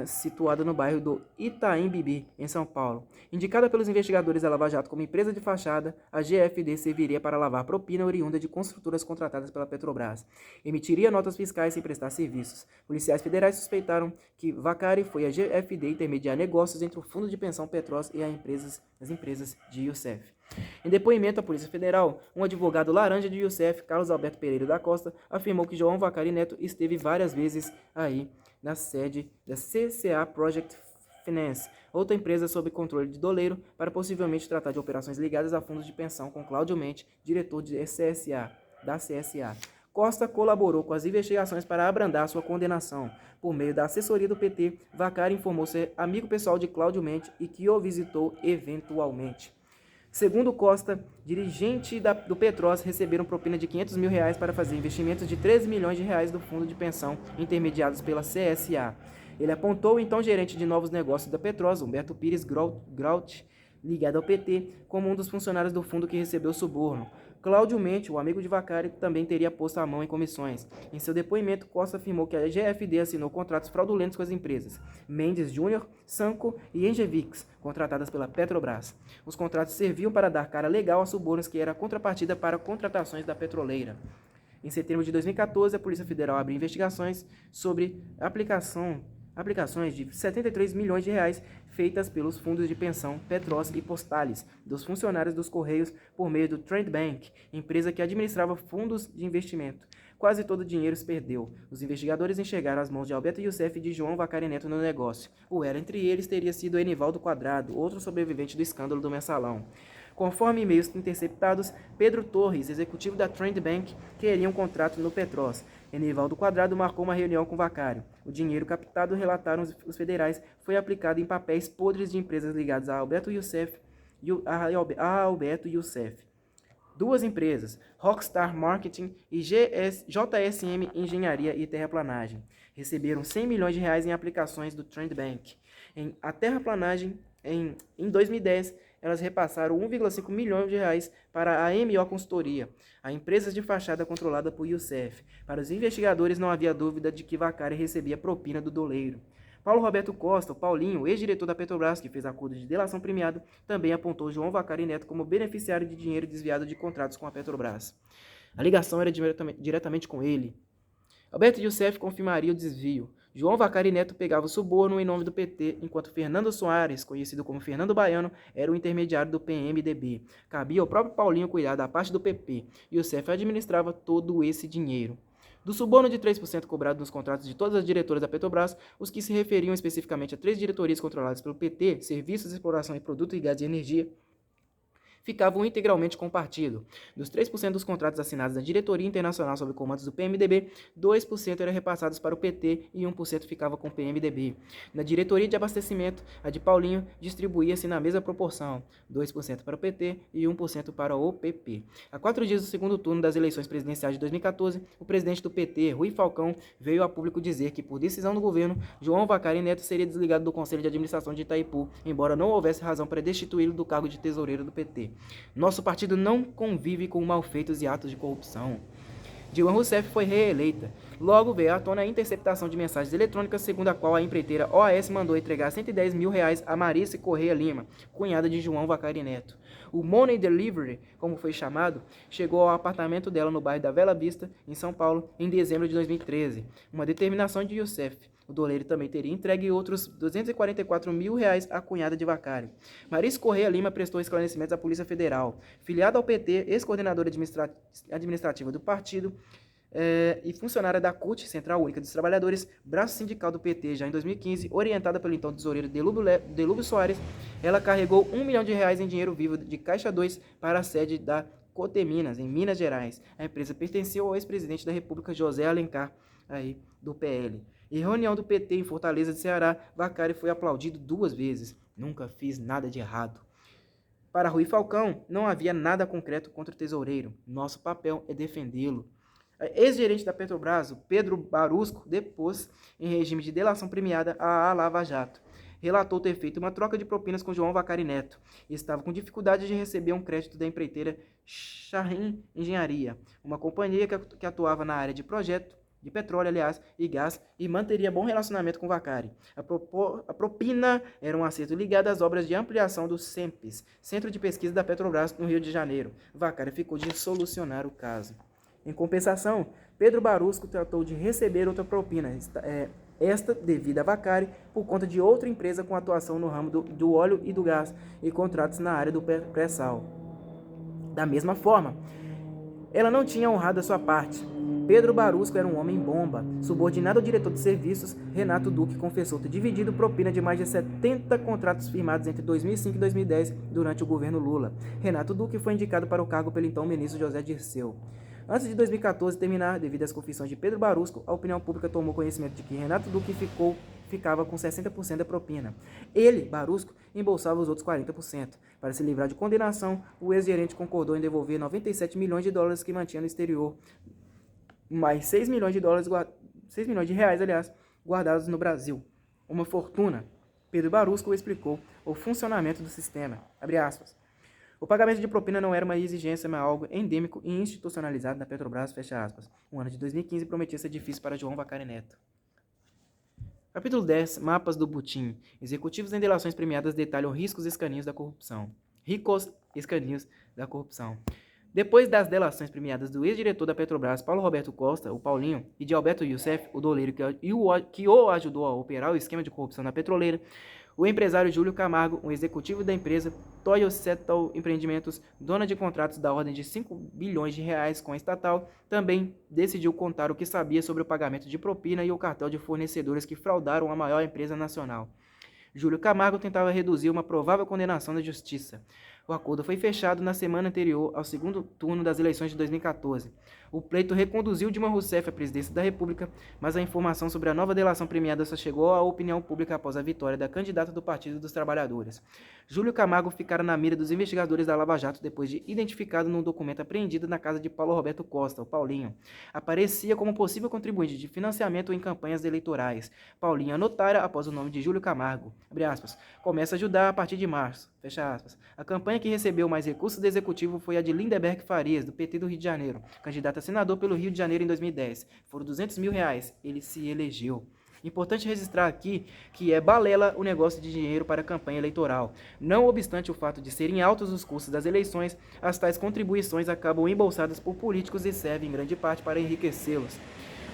Situada no bairro do Itaim Bibi, em São Paulo. Indicada pelos investigadores da Lava Jato como empresa de fachada, a GFD serviria para lavar propina oriunda de construtoras contratadas pela Petrobras. Emitiria notas fiscais sem prestar serviços. Policiais federais suspeitaram que Vacari foi a GFD intermediar negócios entre o Fundo de Pensão Petros e as empresas de Youssef. Em depoimento à Polícia Federal, um advogado laranja de Youssef, Carlos Alberto Pereira da Costa, afirmou que João Vacari Neto esteve várias vezes aí na sede da CCA Project Finance, outra empresa sob controle de Doleiro, para possivelmente tratar de operações ligadas a fundos de pensão com Cláudio Mendes, diretor da CSA. Costa colaborou com as investigações para abrandar sua condenação. Por meio da assessoria do PT, Vaccari informou ser amigo pessoal de Cláudio Mendes e que o visitou eventualmente. Segundo Costa, dirigentes do Petros receberam propina de R$500 mil para fazer investimentos de R$13 milhões do fundo de pensão intermediados pela CSA. Ele apontou o então gerente de novos negócios da Petros, Humberto Pires Graut, ligado ao PT, como um dos funcionários do fundo que recebeu suborno. Cláudio Mendes, o amigo de Vaccari, também teria posto a mão em comissões. Em seu depoimento, Costa afirmou que a GFD assinou contratos fraudulentos com as empresas Mendes Júnior, Sanco e Engevix, contratadas pela Petrobras. Os contratos serviam para dar cara legal a subornos que era a contrapartida para contratações da petroleira. Em setembro de 2014, a Polícia Federal abriu investigações sobre aplicações de R$73 milhões feitas pelos fundos de pensão Petros e Postales dos funcionários dos Correios por meio do Trend Bank, empresa que administrava fundos de investimento. Quase todo o dinheiro se perdeu. Os investigadores enxergaram as mãos de Alberto Youssef e de João Vaccari Neto no negócio. O elo entre eles teria sido Enivaldo Quadrado, outro sobrevivente do escândalo do Mensalão. Conforme e-mails interceptados, Pedro Torres, executivo da Trend Bank, queria um contrato no Petros. Enivaldo Quadrado marcou uma reunião com Vaccari. O dinheiro captado, relataram os federais, foi aplicado em papéis podres de empresas ligadas a Alberto Youssef. Duas empresas, Rockstar Marketing e JSM Engenharia e Terraplanagem, receberam R$100 milhões em aplicações do Trend Bank. A terraplanagem, em 2010, elas repassaram R$1,5 milhão para a MO Consultoria, a empresa de fachada controlada por Youssef. Para os investigadores, não havia dúvida de que Vaccari recebia propina do doleiro. Paulo Roberto Costa, o Paulinho, ex-diretor da Petrobras, que fez acordo de delação premiado, também apontou João Vaccari Neto como beneficiário de dinheiro desviado de contratos com a Petrobras. A ligação era diretamente com ele. Alberto Youssef confirmaria o desvio. João Vaccari Neto pegava o suborno em nome do PT, enquanto Fernando Soares, conhecido como Fernando Baiano, era o intermediário do PMDB. Cabia ao próprio Paulinho cuidar da parte do PP. Youssef administrava todo esse dinheiro. Do suborno de 3% cobrado nos contratos de todas as diretoras da Petrobras, os que se referiam especificamente a 3 diretorias controladas pelo PT, Serviços, Exploração e Produto e Gás e Energia, ficavam integralmente com o partido. Dos 3% dos contratos assinados na diretoria internacional sob comandos do PMDB, 2% eram repassados para o PT e 1% ficava com o PMDB. Na diretoria de abastecimento, a de Paulinho distribuía-se na mesma proporção, 2% para o PT e 1% para o PP. A 4 dias do segundo turno das eleições presidenciais de 2014, o presidente do PT, Rui Falcão, veio a público dizer que, por decisão do governo, João Vaccari Neto seria desligado do Conselho de Administração de Itaipu, embora não houvesse razão para destituí-lo do cargo de tesoureiro do PT. Nosso partido não convive com malfeitos e atos de corrupção. Dilma Rousseff foi reeleita. Logo veio à tona a interceptação de mensagens eletrônicas, segundo a qual a empreiteira OAS mandou entregar R$110 mil a Marice Correia Lima, cunhada de João Vaccari Neto. O Money Delivery, como foi chamado, chegou ao apartamento dela no bairro da Bela Vista, em São Paulo, em dezembro de 2013. Uma determinação de Youssef. O doleiro também teria entregue outros R$244 mil à cunhada de Vaccari. Marice Correia Lima prestou esclarecimentos à Polícia Federal. Filiada ao PT, ex-coordenadora administrativa do partido e funcionária da CUT, Central Única dos Trabalhadores, braço sindical do PT, já em 2015, orientada pelo então tesoureiro Delúbio Soares, ela carregou R$1 milhão em dinheiro vivo de Caixa 2 para a sede da Coteminas, em Minas Gerais. A empresa pertenceu ao ex-presidente da República, José Alencar, do PL. Em reunião do PT em Fortaleza de Ceará, Vaccari foi aplaudido 2 vezes. Nunca fiz nada de errado. Para Rui Falcão, não havia nada concreto contra o tesoureiro. Nosso papel é defendê-lo. Ex-gerente da Petrobras, o Pedro Barusco, depôs em regime de delação premiada à Lava Jato. Relatou ter feito uma troca de propinas com João Vaccari Neto e estava com dificuldade de receber um crédito da empreiteira Shahin Engenharia, uma companhia que atuava na área de projeto de petróleo, e gás, e manteria bom relacionamento com Vaccari. A propina era um acerto ligado às obras de ampliação do CEMPES, Centro de Pesquisa da Petrobras, no Rio de Janeiro. Vaccari ficou de solucionar o caso. Em compensação, Pedro Barusco tratou de receber outra propina, esta devida a Vaccari por conta de outra empresa com atuação no ramo do óleo e do gás e contratos na área do pré-sal. Da mesma forma, ela não tinha honrado a sua parte. Pedro Barusco era um homem-bomba. Subordinado ao diretor de serviços, Renato Duque confessou ter dividido propina de mais de 70 contratos firmados entre 2005 e 2010 durante o governo Lula. Renato Duque foi indicado para o cargo pelo então ministro José Dirceu. Antes de 2014 terminar, devido às confissões de Pedro Barusco, a opinião pública tomou conhecimento de que Renato Duque ficava com 60% da propina. Ele, Barusco, embolsava os outros 40%. Para se livrar de condenação, o ex-gerente concordou em devolver 97 milhões de dólares que mantinha no exterior, mais 6 milhões de reais, guardados no Brasil. Uma fortuna. Pedro Barusco explicou o funcionamento do sistema. Abre aspas. O pagamento de propina não era uma exigência, mas algo endêmico e institucionalizado na Petrobras, fecha aspas. O ano de 2015 prometia ser difícil para João Vaccari Neto. Capítulo 10. Mapas do Butim. Executivos em delações premiadas detalham ricos escaninhos da corrupção. Depois das delações premiadas do ex-diretor da Petrobras, Paulo Roberto Costa, o Paulinho, e de Alberto Youssef, o doleiro que o ajudou a operar o esquema de corrupção na petroleira, o empresário Júlio Camargo, um executivo da empresa Toyo Setal Empreendimentos, dona de contratos da ordem de 5 bilhões de reais com a estatal, também decidiu contar o que sabia sobre o pagamento de propina e o cartel de fornecedores que fraudaram a maior empresa nacional. Júlio Camargo tentava reduzir uma provável condenação da justiça. O acordo foi fechado na semana anterior ao segundo turno das eleições de 2014. O pleito reconduziu Dilma Rousseff à presidência da República, mas a informação sobre a nova delação premiada só chegou à opinião pública após a vitória da candidata do Partido dos Trabalhadores. Júlio Camargo ficara na mira dos investigadores da Lava Jato depois de identificado num documento apreendido na casa de Paulo Roberto Costa, o Paulinho. Aparecia como possível contribuinte de financiamento em campanhas eleitorais. Paulinho anotara após o nome de Júlio Camargo. Abre aspas. Começa a ajudar a partir de março. Fecha aspas. A campanha que recebeu mais recursos do Executivo foi a de Lindeberg Farias, do PT do Rio de Janeiro, candidata a senador pelo Rio de Janeiro em 2010. Foram 200 mil reais. Ele se elegeu. Importante registrar aqui que é balela o negócio de dinheiro para a campanha eleitoral. Não obstante o fato de serem altos os custos das eleições, as tais contribuições acabam embolsadas por políticos e servem em grande parte para enriquecê-los.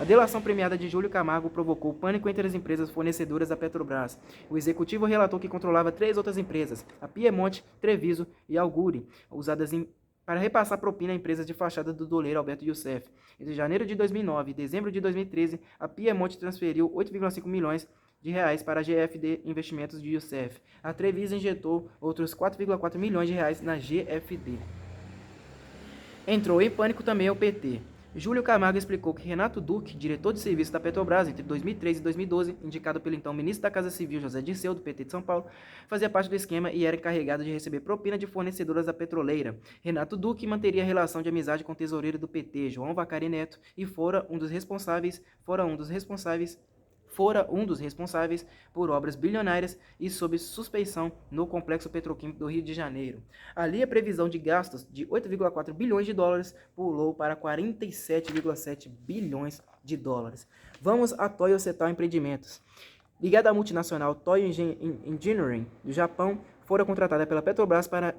A delação premiada de Júlio Camargo provocou pânico entre as empresas fornecedoras da Petrobras. O executivo relatou que controlava 3 outras empresas, a Piemonte, Treviso e Alguri, usadas para repassar propina a empresas de fachada do doleiro Alberto Youssef. Entre janeiro de 2009 e dezembro de 2013, a Piemonte transferiu 8,5 milhões de reais para a GFD Investimentos de Youssef. A Treviso injetou outros 4,4 milhões de reais na GFD. Entrou em pânico também o PT. Júlio Camargo explicou que Renato Duque, diretor de serviço da Petrobras entre 2013 e 2012, indicado pelo então ministro da Casa Civil José Dirceu, do PT de São Paulo, fazia parte do esquema e era encarregado de receber propina de fornecedoras da petroleira. Renato Duque manteria relação de amizade com o tesoureiro do PT, João Vaccari Neto, e fora um dos responsáveis por obras bilionárias e sob suspeição no Complexo Petroquímico do Rio de Janeiro. Ali a previsão de gastos de 8,4 bilhões de dólares pulou para 47,7 bilhões de dólares. Vamos a Toyo Setal Empreendimentos. Ligada à multinacional Toyo Engineering do Japão, fora contratada pela Petrobras para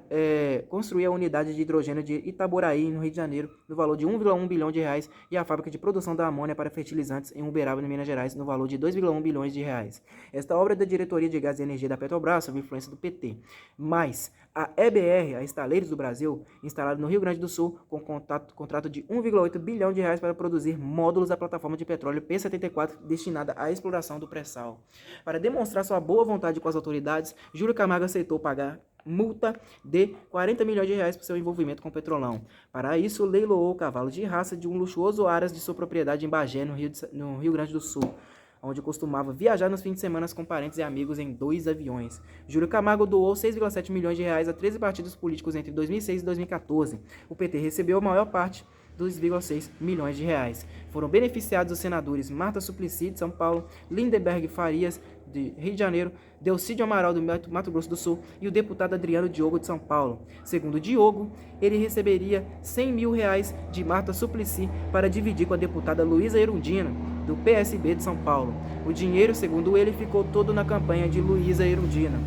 construir a unidade de hidrogênio de Itaboraí, no Rio de Janeiro, no valor de 1,1 bilhão de reais, e a fábrica de produção da amônia para fertilizantes em Uberaba, em Minas Gerais, no valor de 2,1 bilhões de reais. Esta obra é da Diretoria de Gás e Energia da Petrobras, sob influência do PT. Mas a EBR, a Estaleiros do Brasil, instalada no Rio Grande do Sul, com contrato de 1,8 bilhão de reais para produzir módulos da plataforma de petróleo P-74 destinada à exploração do pré-sal. Para demonstrar sua boa vontade com as autoridades, Júlio Camargo aceitou pagar multa de 40 milhões de reais por seu envolvimento com o Petrolão. Para isso, leiloou o cavalo de raça de um luxuoso aras de sua propriedade em Bagé, no Rio Grande do Sul, onde costumava viajar nos fins de semana com parentes e amigos em 2 aviões. Júlio Camargo doou 6,7 milhões de reais a 13 partidos políticos entre 2006 e 2014. O PT recebeu a maior parte dos 2,6 milhões de reais. Foram beneficiados os senadores Marta Suplicy, de São Paulo, Lindeberg Farias, de Rio de Janeiro, Delcídio Amaral, do Mato Grosso do Sul, e o deputado Adriano Diogo, de São Paulo. Segundo Diogo, ele receberia 100 mil reais de Marta Suplicy para dividir com a deputada Luísa Erundina, do PSB de São Paulo. O dinheiro, segundo ele, ficou todo na campanha de Luísa Erundina.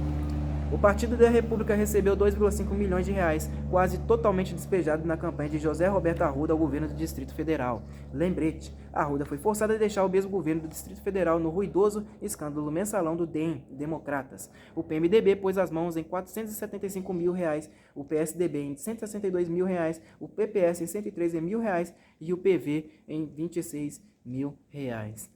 O Partido da República recebeu 2,5 milhões de reais, quase totalmente despejado na campanha de José Roberto Arruda ao governo do Distrito Federal. Lembrete, Arruda foi forçado a deixar o mesmo governo do Distrito Federal no ruidoso escândalo mensalão do DEM, Democratas. O PMDB pôs as mãos em 475 mil reais, o PSDB em 162 mil reais, o PPS em 113 mil reais e o PV em 26 mil reais.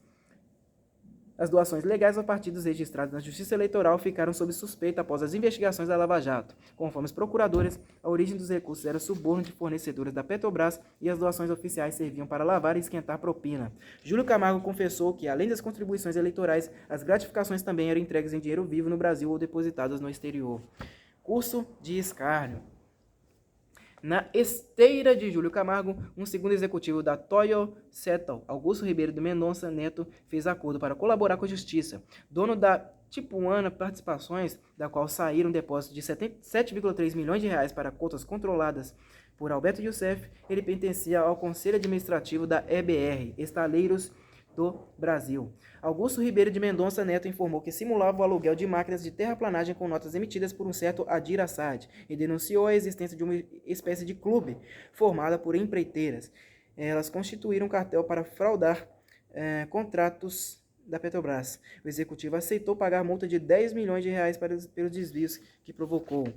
As doações legais a partidos registrados na Justiça Eleitoral ficaram sob suspeita após as investigações da Lava Jato. Conforme os procuradores, a origem dos recursos era suborno de fornecedores da Petrobras e as doações oficiais serviam para lavar e esquentar propina. Júlio Camargo confessou que, além das contribuições eleitorais, as gratificações também eram entregues em dinheiro vivo no Brasil ou depositadas no exterior. Curso de escárnio. Na esteira de Júlio Camargo, um segundo executivo da Toyo Settle, Augusto Ribeiro de Mendonça Neto, fez acordo para colaborar com a Justiça. Dono da Tipuana Participações, da qual saíram depósitos de 7,3 milhões de reais para contas controladas por Alberto Youssef, ele pertencia ao Conselho Administrativo da EBR, Estaleiros do Brasil. Augusto Ribeiro de Mendonça Neto informou que simulava o aluguel de máquinas de terraplanagem com notas emitidas por um certo Adir Assad e denunciou a existência de uma espécie de clube formada por empreiteiras. Elas constituíram um cartel para fraudar contratos da Petrobras. O executivo aceitou pagar multa de 10 milhões de reais pelos desvios que provocou.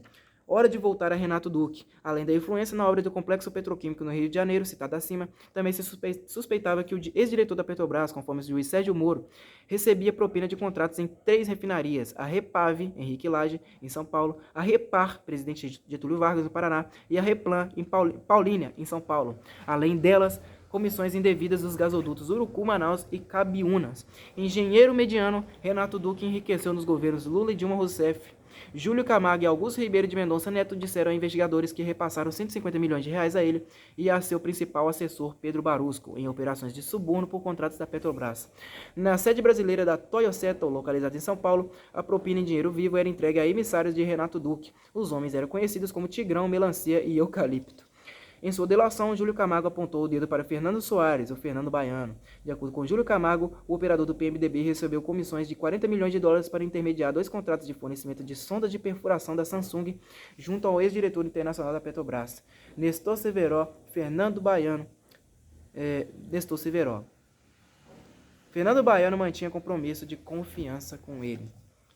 Hora de voltar a Renato Duque. Além da influência na obra do complexo petroquímico no Rio de Janeiro, citada acima, também se suspeitava que o ex-diretor da Petrobras, conforme o juiz Sérgio Moro, recebia propina de contratos em 3 refinarias, a Repave, Henrique Lage, em São Paulo, a Repar, presidente Getúlio Vargas, no Paraná, e a Replan, em Paulínia, em São Paulo. Além delas, comissões indevidas dos gasodutos Urucu, Manaus e Cabiúnas. Engenheiro mediano, Renato Duque enriqueceu nos governos Lula e Dilma Rousseff. Júlio Camargo e Augusto Ribeiro de Mendonça Neto disseram a investigadores que repassaram 150 milhões de reais a ele e a seu principal assessor, Pedro Barusco, em operações de suborno por contratos da Petrobras. Na sede brasileira da Toyo Settle, localizada em São Paulo, a propina em dinheiro vivo era entregue a emissários de Renato Duque. Os homens eram conhecidos como Tigrão, Melancia e Eucalipto. Em sua delação, Júlio Camargo apontou o dedo para Fernando Soares, o Fernando Baiano. De acordo com Júlio Camargo, o operador do PMDB recebeu comissões de 40 milhões de dólares para intermediar 2 contratos de fornecimento de sondas de perfuração da Samsung junto ao ex-diretor internacional da Petrobras, Nestor Severo, Fernando Baiano. Fernando Baiano mantinha compromisso de confiança com ele.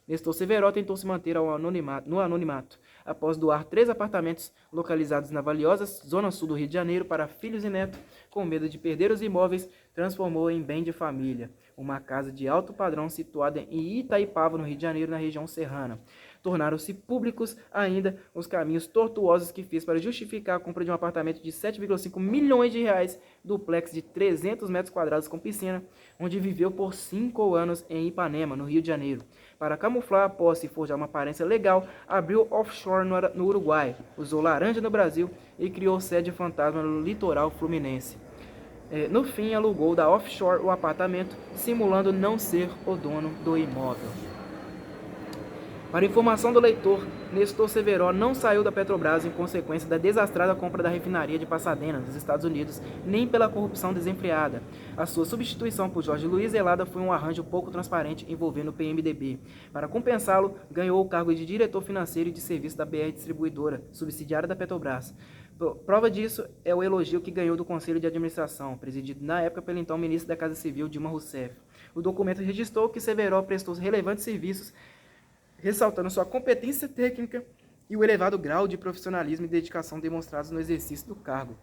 Nestor Severo tentou se manter no anonimato, após doar 3 apartamentos localizados na valiosa zona sul do Rio de Janeiro para filhos e netos. Com medo de perder os imóveis, transformou em bem de família, uma casa de alto padrão situada em Itaipava, no Rio de Janeiro, na região serrana. Tornaram-se públicos ainda os caminhos tortuosos que fez para justificar a compra de um apartamento de 7,5 milhões de reais, duplex de 300 metros quadrados com piscina, onde viveu por 5 anos em Ipanema, no Rio de Janeiro. Para camuflar a posse e forjar uma aparência legal, abriu offshore no Uruguai, usou laranja no Brasil e criou sede fantasma no litoral fluminense. No fim, alugou da offshore o apartamento, simulando não ser o dono do imóvel. Para informação do leitor, Nestor Severo não saiu da Petrobras em consequência da desastrada compra da refinaria de Pasadena, nos Estados Unidos, nem pela corrupção desenfreada. A sua substituição por Jorge Luiz Zelada foi um arranjo pouco transparente envolvendo o PMDB. Para compensá-lo, ganhou o cargo de diretor financeiro e de serviço da BR Distribuidora, subsidiária da Petrobras. Prova disso é o elogio que ganhou do Conselho de Administração, presidido na época pelo então ministro da Casa Civil, Dilma Rousseff. O documento registrou que Severo prestou relevantes serviços, ressaltando sua competência técnica e o elevado grau de profissionalismo e dedicação demonstrados no exercício do cargo.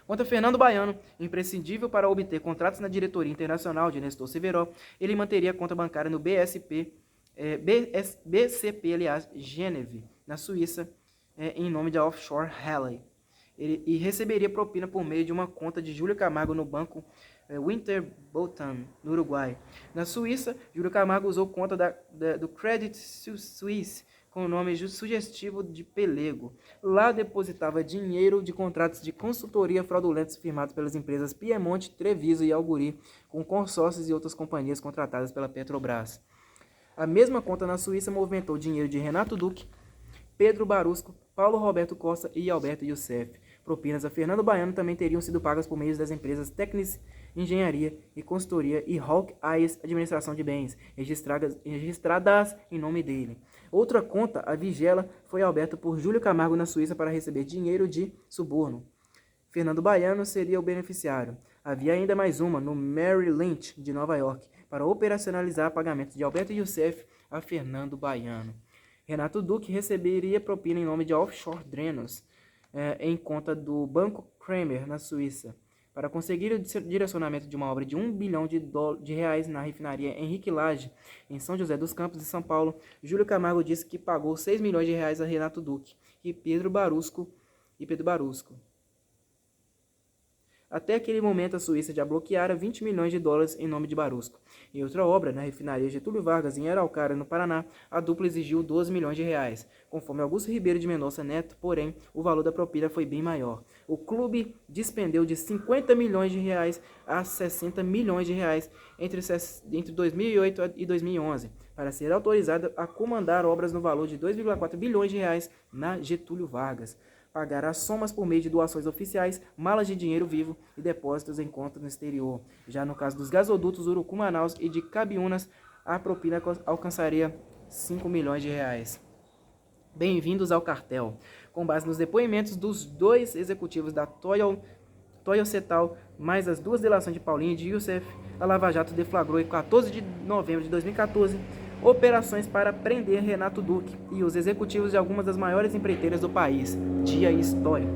Quanto a Fernando Baiano, imprescindível para obter contratos na diretoria internacional de Nestor Severo, ele manteria conta bancária no BCP, Geneve, na Suíça, em nome da Offshore Halley, e receberia propina por meio de uma conta de Júlio Camargo no banco Winterbotham, no Uruguai. Na Suíça, Júlio Camargo usou conta do Credit Suisse com o nome sugestivo de Pelego. Lá depositava dinheiro de contratos de consultoria fraudulentos firmados pelas empresas Piemonte, Treviso e Alguri, com consórcios e outras companhias contratadas pela Petrobras. A mesma conta na Suíça movimentou dinheiro de Renato Duque, Pedro Barusco, Paulo Roberto Costa e Alberto Youssef. Propinas a Fernando Baiano também teriam sido pagas por meio das empresas Técnicas, Engenharia e Consultoria e Hawk Eyes Administração de Bens, registradas em nome dele. Outra conta, a Vigela, foi aberta por Júlio Camargo na Suíça para receber dinheiro de suborno. Fernando Baiano seria o beneficiário. Havia ainda mais uma, no Merrill Lynch, de Nova York, para operacionalizar pagamentos de Alberto Youssef a Fernando Baiano. Renato Duque receberia propina em nome de offshore drenos em conta do Banco Kramer, na Suíça. Para conseguir o direcionamento de uma obra de 1 bilhão de reais na refinaria Henrique Lage, em São José dos Campos, de São Paulo, Júlio Camargo disse que pagou 6 milhões de reais a Renato Duque e Pedro Barusco. Até aquele momento, a Suíça já bloqueara 20 milhões de dólares em nome de Barusco. Em outra obra, na refinaria Getúlio Vargas, em Araucária, no Paraná, a dupla exigiu 12 milhões de reais. Conforme Augusto Ribeiro de Mendonça Neto, porém, o valor da propina foi bem maior. O clube despendeu de 50 milhões de reais a 60 milhões de reais entre 2008 e 2011, para ser autorizado a comandar obras no valor de 2,4 bilhões de reais na Getúlio Vargas. Pagar as somas por meio de doações oficiais, malas de dinheiro vivo e depósitos em contas no exterior. Já no caso dos gasodutos Urucu-Manaus e de Cabiúnas, a propina alcançaria 5 milhões de reais. Bem-vindos ao cartel. Com base nos depoimentos dos dois executivos da Toyo Setal, mais as duas delações de Paulinho e de Youssef, a Lava Jato deflagrou em 14 de novembro de 2014 operações para prender Renato Duque e os executivos de algumas das maiores empreiteiras do país. Dia histórico.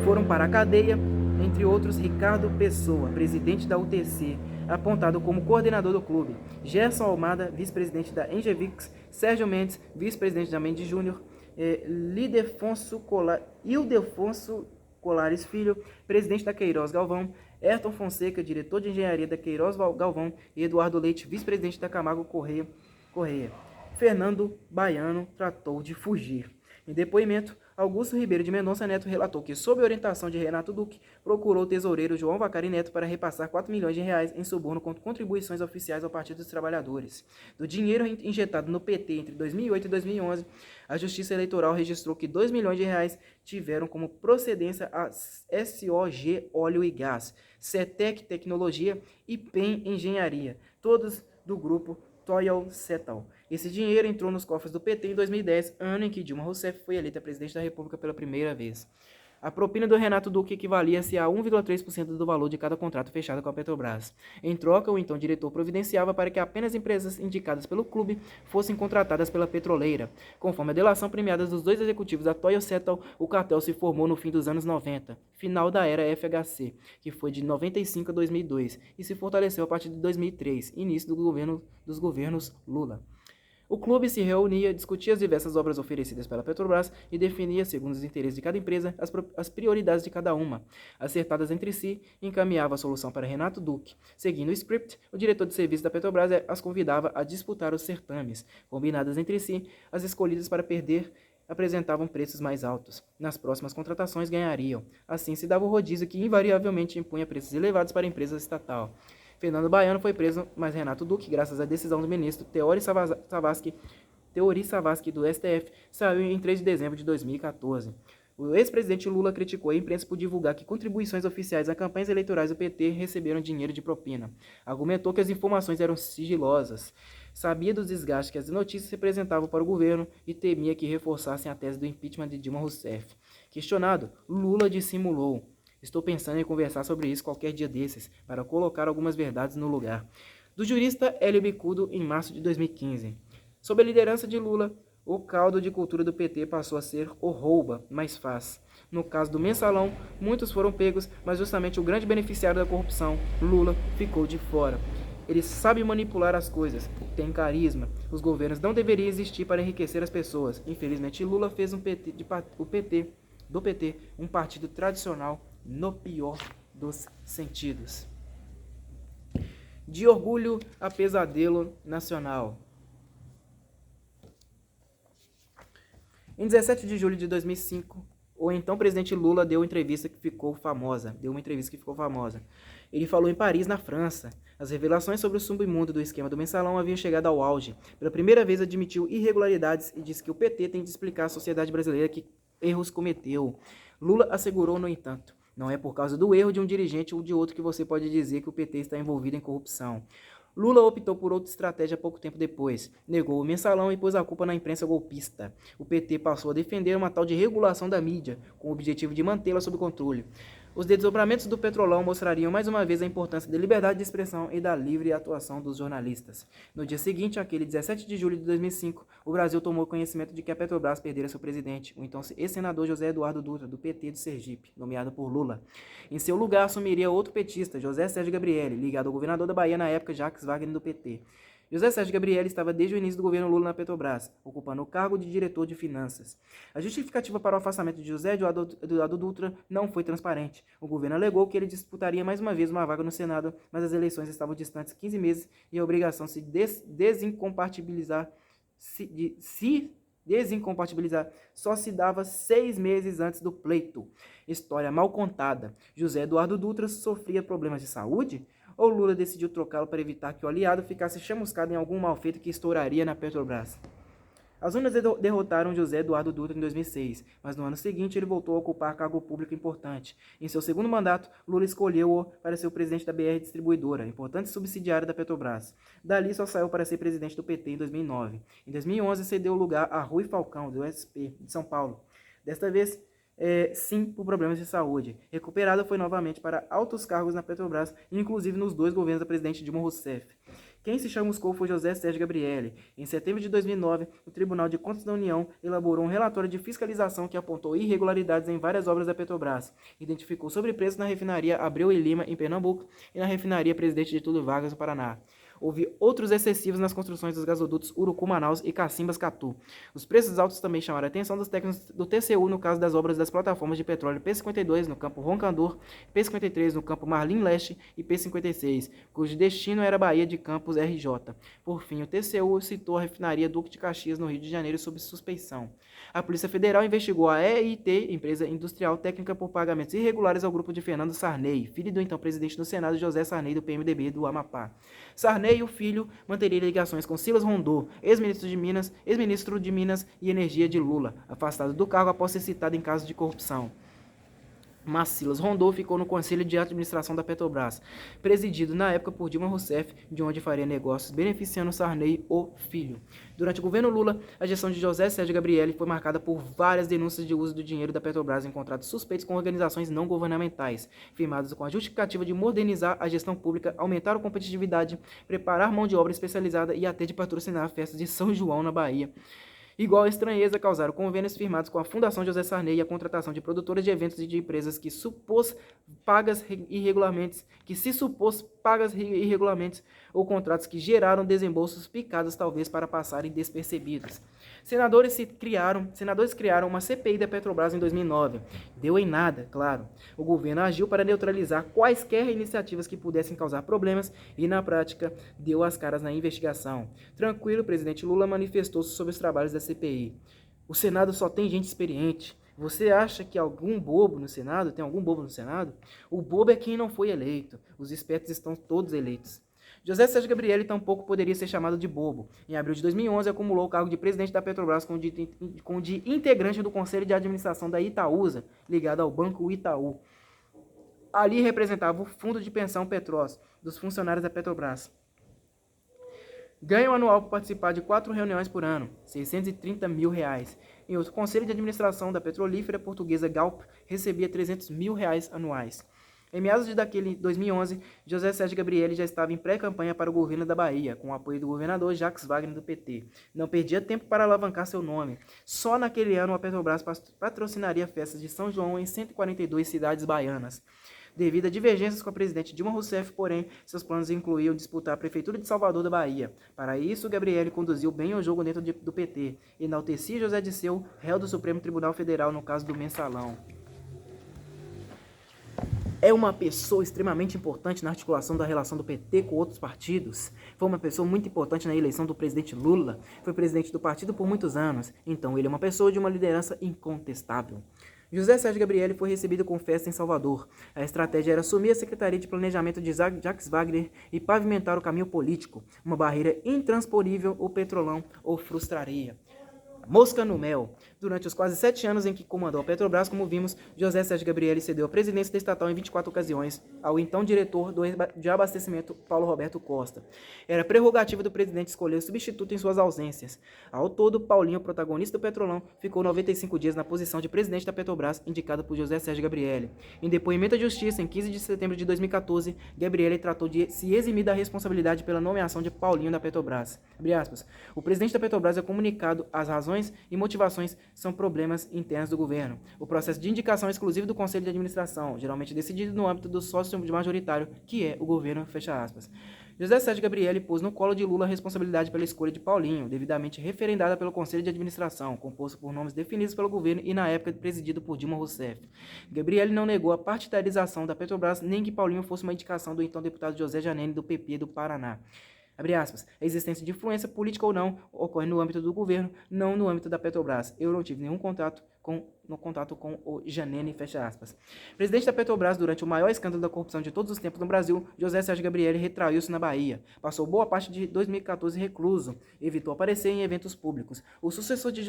Foram para a cadeia, entre outros, Ricardo Pessoa, presidente da UTC, apontado como coordenador do clube, Gerson Almada, vice-presidente da Engevix, Sérgio Mendes, vice-presidente da Mendes Júnior, Ildefonso Colares Filho, presidente da Queiroz Galvão, Ayrton Fonseca, diretor de engenharia da Queiroz Galvão, e Eduardo Leite, vice-presidente da Camargo Correia. Fernando Baiano tratou de fugir. Em depoimento, Augusto Ribeiro de Mendonça Neto relatou que, sob orientação de Renato Duque, procurou o tesoureiro João Vacari Neto para repassar 4 milhões de reais em suborno com contribuições oficiais ao Partido dos Trabalhadores. Do dinheiro injetado no PT entre 2008 e 2011, a Justiça Eleitoral registrou que 2 milhões de reais tiveram como procedência a SOG Óleo e Gás, CETEC Tecnologia e PEN Engenharia, todos do grupo Toyo Setal. Esse dinheiro entrou nos cofres do PT em 2010, ano em que Dilma Rousseff foi eleita presidente da República pela primeira vez. A propina do Renato Duque equivalia-se a 1,3% do valor de cada contrato fechado com a Petrobras. Em troca, o então diretor providenciava para que apenas empresas indicadas pelo clube fossem contratadas pela petroleira. Conforme a delação premiada dos dois executivos da Toyo Setal, o cartel se formou no fim dos anos 90, final da era FHC, que foi de 95 a 2002, e se fortaleceu a partir de 2003, início dos governos Lula. O clube se reunia, discutia as diversas obras oferecidas pela Petrobras e definia, segundo os interesses de cada empresa, as prioridades de cada uma. Acertadas entre si, encaminhava a solução para Renato Duque. Seguindo o script, o diretor de serviço da Petrobras as convidava a disputar os certames. Combinadas entre si, as escolhidas para perder apresentavam preços mais altos. Nas próximas contratações ganhariam. Assim se dava o rodízio que invariavelmente impunha preços elevados para a empresa estatal. Fernando Baiano foi preso, mas Renato Duque, graças à decisão do ministro Teori Savasky do STF, saiu em 3 de dezembro de 2014. O ex-presidente Lula criticou a imprensa por divulgar que contribuições oficiais a campanhas eleitorais do PT receberam dinheiro de propina. Argumentou que as informações eram sigilosas. Sabia dos desgastes que as notícias representavam para o governo e temia que reforçassem a tese do impeachment de Dilma Rousseff. Questionado, Lula dissimulou. Estou pensando em conversar sobre isso qualquer dia desses, para colocar algumas verdades no lugar. Do jurista Hélio Bicudo, em março de 2015. Sob a liderança de Lula, o caldo de cultura do PT passou a ser o rouba, mas faz. No caso do Mensalão, muitos foram pegos, mas justamente o grande beneficiário da corrupção, Lula, ficou de fora. Ele sabe manipular as coisas, tem carisma. Os governos não deveriam existir para enriquecer as pessoas. Infelizmente, Lula fez do PT um partido tradicional no pior dos sentidos. De orgulho a pesadelo nacional. Em 17 de julho de 2005, o então presidente Lula deu uma entrevista que ficou famosa. Ele falou em Paris, na França. As revelações sobre o submundo do esquema do Mensalão haviam chegado ao auge. Pela primeira vez admitiu irregularidades e disse que o PT tem de explicar à sociedade brasileira que erros cometeu. Lula assegurou, no entanto, não é por causa do erro de um dirigente ou de outro que você pode dizer que o PT está envolvido em corrupção. Lula optou por outra estratégia pouco tempo depois. Negou o mensalão e pôs a culpa na imprensa golpista. O PT passou a defender uma tal de regulação da mídia, com o objetivo de mantê-la sob controle. Os desdobramentos do Petrolão mostrariam mais uma vez a importância da liberdade de expressão e da livre atuação dos jornalistas. No dia seguinte, aquele 17 de julho de 2005, o Brasil tomou conhecimento de que a Petrobras perdera seu presidente, o então ex-senador José Eduardo Dutra, do PT de Sergipe, nomeado por Lula. Em seu lugar, assumiria outro petista, José Sérgio Gabrielli, ligado ao governador da Bahia na época, Jacques Wagner, do PT. José Sérgio Gabrielli estava desde o início do governo Lula na Petrobras, ocupando o cargo de diretor de finanças. A justificativa para o afastamento de José Eduardo Dutra não foi transparente. O governo alegou que ele disputaria mais uma vez uma vaga no Senado, mas as eleições estavam distantes 15 meses e a obrigação de se desincompatibilizar só se dava 6 meses antes do pleito. História mal contada. José Eduardo Dutra sofria problemas de saúde? Ou Lula decidiu trocá-lo para evitar que o aliado ficasse chamuscado em algum malfeito que estouraria na Petrobras? As urnas derrotaram José Eduardo Dutra em 2006, mas no ano seguinte ele voltou a ocupar cargo público importante. Em seu segundo mandato, Lula escolheu-o para ser o presidente da BR Distribuidora, importante subsidiária da Petrobras. Dali só saiu para ser presidente do PT em 2009. Em 2011, cedeu o lugar a Rui Falcão, do SP, de São Paulo. Desta vez, sim, por problemas de saúde. Recuperada foi novamente para altos cargos na Petrobras, inclusive nos 2 governos da presidente Dilma Rousseff. Quem se chamuscou foi José Sérgio Gabrielli. Em setembro de 2009, o Tribunal de Contas da União elaborou um relatório de fiscalização que apontou irregularidades em várias obras da Petrobras. Identificou sobrepreços na refinaria Abreu e Lima, em Pernambuco, e na refinaria Presidente Getúlio Vargas, no Paraná. Houve outros excessivos nas construções dos gasodutos Urucu-Manaus e Cacimbas-Catu. Os preços altos também chamaram a atenção dos técnicos do TCU no caso das obras das plataformas de petróleo P-52 no campo Roncador, P-53 no campo Marlim Leste e P-56, cujo destino era Bahia de Campos, RJ. Por fim, o TCU citou a refinaria Duque de Caxias, no Rio de Janeiro, sob suspeição. A Polícia Federal investigou a EIT, empresa industrial técnica, por pagamentos irregulares ao grupo de Fernando Sarney, filho do então presidente do Senado, José Sarney, do PMDB do Amapá. Sarney e o filho manteriam ligações com Silas Rondô, ex-ministro de Minas e Energia de Lula, afastado do cargo após ser citado em casos de corrupção. Mas Silas Rondô ficou no Conselho de Administração da Petrobras, presidido na época por Dilma Rousseff, de onde faria negócios beneficiando Sarney, o filho. Durante o governo Lula, a gestão de José Sérgio Gabrielli foi marcada por várias denúncias de uso do dinheiro da Petrobras em contratos suspeitos com organizações não governamentais, firmados com a justificativa de modernizar a gestão pública, aumentar a competitividade, preparar mão de obra especializada e até de patrocinar a festa de São João na Bahia. Igual estranheza causaram convênios firmados com a Fundação José Sarney e a contratação de produtoras de eventos e de empresas que se supôs pagas irregulamentos ou contratos que geraram desembolsos picados talvez para passarem despercebidos. Senadores criaram uma CPI da Petrobras em 2009. Deu em nada, claro. O governo agiu para neutralizar quaisquer iniciativas que pudessem causar problemas e, na prática, deu as caras na investigação. Tranquilo, o presidente Lula manifestou-se sobre os trabalhos da CPI. O Senado só tem gente experiente. Você acha que algum bobo no Senado? Tem algum bobo no Senado? O bobo é quem não foi eleito. Os espertos estão todos eleitos. José Sérgio Gabrielli tampouco poderia ser chamado de bobo. Em abril de 2011, acumulou o cargo de presidente da Petrobras com de integrante do Conselho de Administração da Itaúsa, ligado ao Banco Itaú. Ali representava o fundo de pensão Petros, dos funcionários da Petrobras. Ganho anual por participar de 4 reuniões por ano, R$630 mil. Em outro conselho de administração da petrolífera portuguesa Galp, recebia R$300 mil anuais. Em meados de 2011, José Sérgio Gabrielli já estava em pré-campanha para o governo da Bahia, com o apoio do governador Jacques Wagner do PT. Não perdia tempo para alavancar seu nome. Só naquele ano a Petrobras patrocinaria festas de São João em 142 cidades baianas. Devido a divergências com a presidente Dilma Rousseff, porém, seus planos incluíam disputar a prefeitura de Salvador da Bahia. Para isso, Gabrielli conduziu bem o jogo dentro do PT, enaltecia José Dirceu, réu do Supremo Tribunal Federal no caso do Mensalão. É uma pessoa extremamente importante na articulação da relação do PT com outros partidos. Foi uma pessoa muito importante na eleição do presidente Lula. Foi presidente do partido por muitos anos. Então ele é uma pessoa de uma liderança incontestável. José Sérgio Gabrielli foi recebido com festa em Salvador. A estratégia era assumir a Secretaria de Planejamento de Jacques Wagner e pavimentar o caminho político. Uma barreira intransponível o Petrolão o frustraria. Mosca no mel. Durante os quase 7 anos em que comandou a Petrobras, como vimos, José Sérgio Gabrielli cedeu a presidência da estatal em 24 ocasiões ao então diretor de abastecimento, Paulo Roberto Costa. Era prerrogativa do presidente escolher substituto em suas ausências. Ao todo, Paulinho, protagonista do Petrolão, ficou 95 dias na posição de presidente da Petrobras, indicado por José Sérgio Gabrielli. Em depoimento à Justiça, em 15 de setembro de 2014, Gabrielli tratou de se eximir da responsabilidade pela nomeação de Paulinho da Petrobras. O presidente da Petrobras é comunicado as razões e motivações são problemas internos do governo. O processo de indicação é exclusivo do Conselho de Administração, geralmente decidido no âmbito do sócio majoritário, que é o governo, fecha aspas. José Sérgio Gabrielli pôs no colo de Lula a responsabilidade pela escolha de Paulinho, devidamente referendada pelo Conselho de Administração, composto por nomes definidos pelo governo e, na época, presidido por Dilma Rousseff. Gabrielli não negou a partidarização da Petrobras, nem que Paulinho fosse uma indicação do então deputado José Janene, do PP do Paraná. Abre aspas, a existência de influência política ou não ocorre no âmbito do governo, não no âmbito da Petrobras. Eu não tive nenhum contato com o Janene, fecha aspas. Presidente da Petrobras, durante o maior escândalo da corrupção de todos os tempos no Brasil, José Sérgio Gabrielli retraiu-se na Bahia. Passou boa parte de 2014 recluso, evitou aparecer em eventos públicos. O sucessor de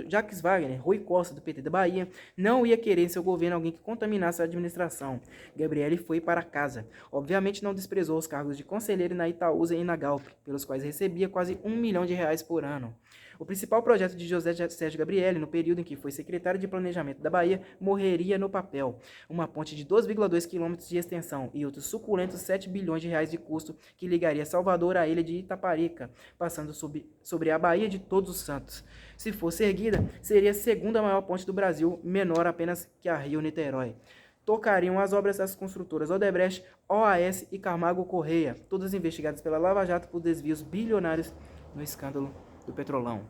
Jacques Wagner, Rui Costa, do PT da Bahia, não ia querer em seu governo alguém que contaminasse a administração. Gabrielli foi para casa. Obviamente não desprezou os cargos de conselheiro na Itaúsa e na Galp, pelos quais recebia quase R$1 milhão por ano. O principal projeto de José Sérgio Gabrielli, no período em que foi secretário de Planejamento da Bahia, morreria no papel. Uma ponte de 2,2 km de extensão e outros suculentos R$7 bilhões de custo que ligaria Salvador à ilha de Itaparica, passando sobre a Baía de Todos os Santos. Se fosse erguida, seria a segunda maior ponte do Brasil, menor apenas que a Rio-Niterói. Tocariam as obras das construtoras Odebrecht, OAS e Camargo Correia, todas investigadas pela Lava Jato por desvios bilionários no escândalo do Petrolão.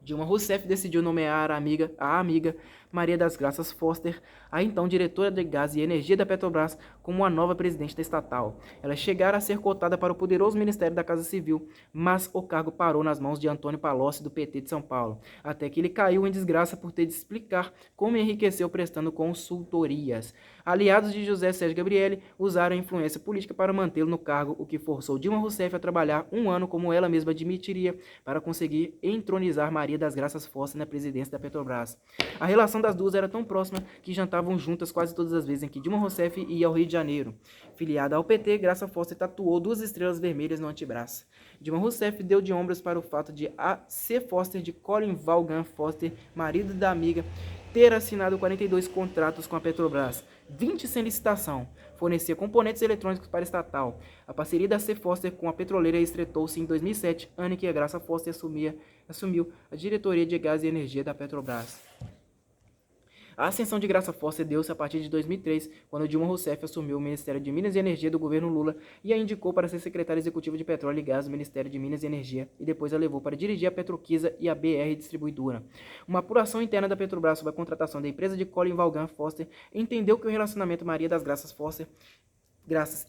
Dilma Rousseff decidiu nomear a amiga Maria das Graças Foster, a então diretora de Gás e Energia da Petrobras, como a nova presidente da estatal. Ela chegara a ser cotada para o poderoso Ministério da Casa Civil, mas o cargo parou nas mãos de Antônio Palocci, do PT de São Paulo, até que ele caiu em desgraça por ter de explicar como enriqueceu prestando consultorias. Aliados de José Sérgio Gabrielli usaram a influência política para mantê-lo no cargo, o que forçou Dilma Rousseff a trabalhar um ano, como ela mesma admitiria, para conseguir entronizar Maria das Graças Foster na presidência da Petrobras. A relação das duas era tão próxima que jantavam juntas quase todas as vezes em que Dilma Rousseff ia ao Rio de Janeiro. Filiada ao PT, Graça Foster tatuou 2 estrelas vermelhas no antebraço. Dilma Rousseff deu de ombros para o fato de A.C. Foster, de Colin Vaughan Foster, marido da amiga, ter assinado 42 contratos com a Petrobras, 20 sem licitação. Fornecia componentes eletrônicos para a estatal. A parceria da C. Foster com a petroleira estreitou-se em 2007, ano em que a Graça Foster assumiu a diretoria de Gás e Energia da Petrobras. A ascensão de Graça Foster deu-se a partir de 2003, quando Dilma Rousseff assumiu o Ministério de Minas e Energia do governo Lula e a indicou para ser secretária executiva de Petróleo e Gás do Ministério de Minas e Energia e depois a levou para dirigir a Petroquisa e a BR Distribuidora. Uma apuração interna da Petrobras sobre a contratação da empresa de Colin Vaughan Foster entendeu que o relacionamento Maria das Graças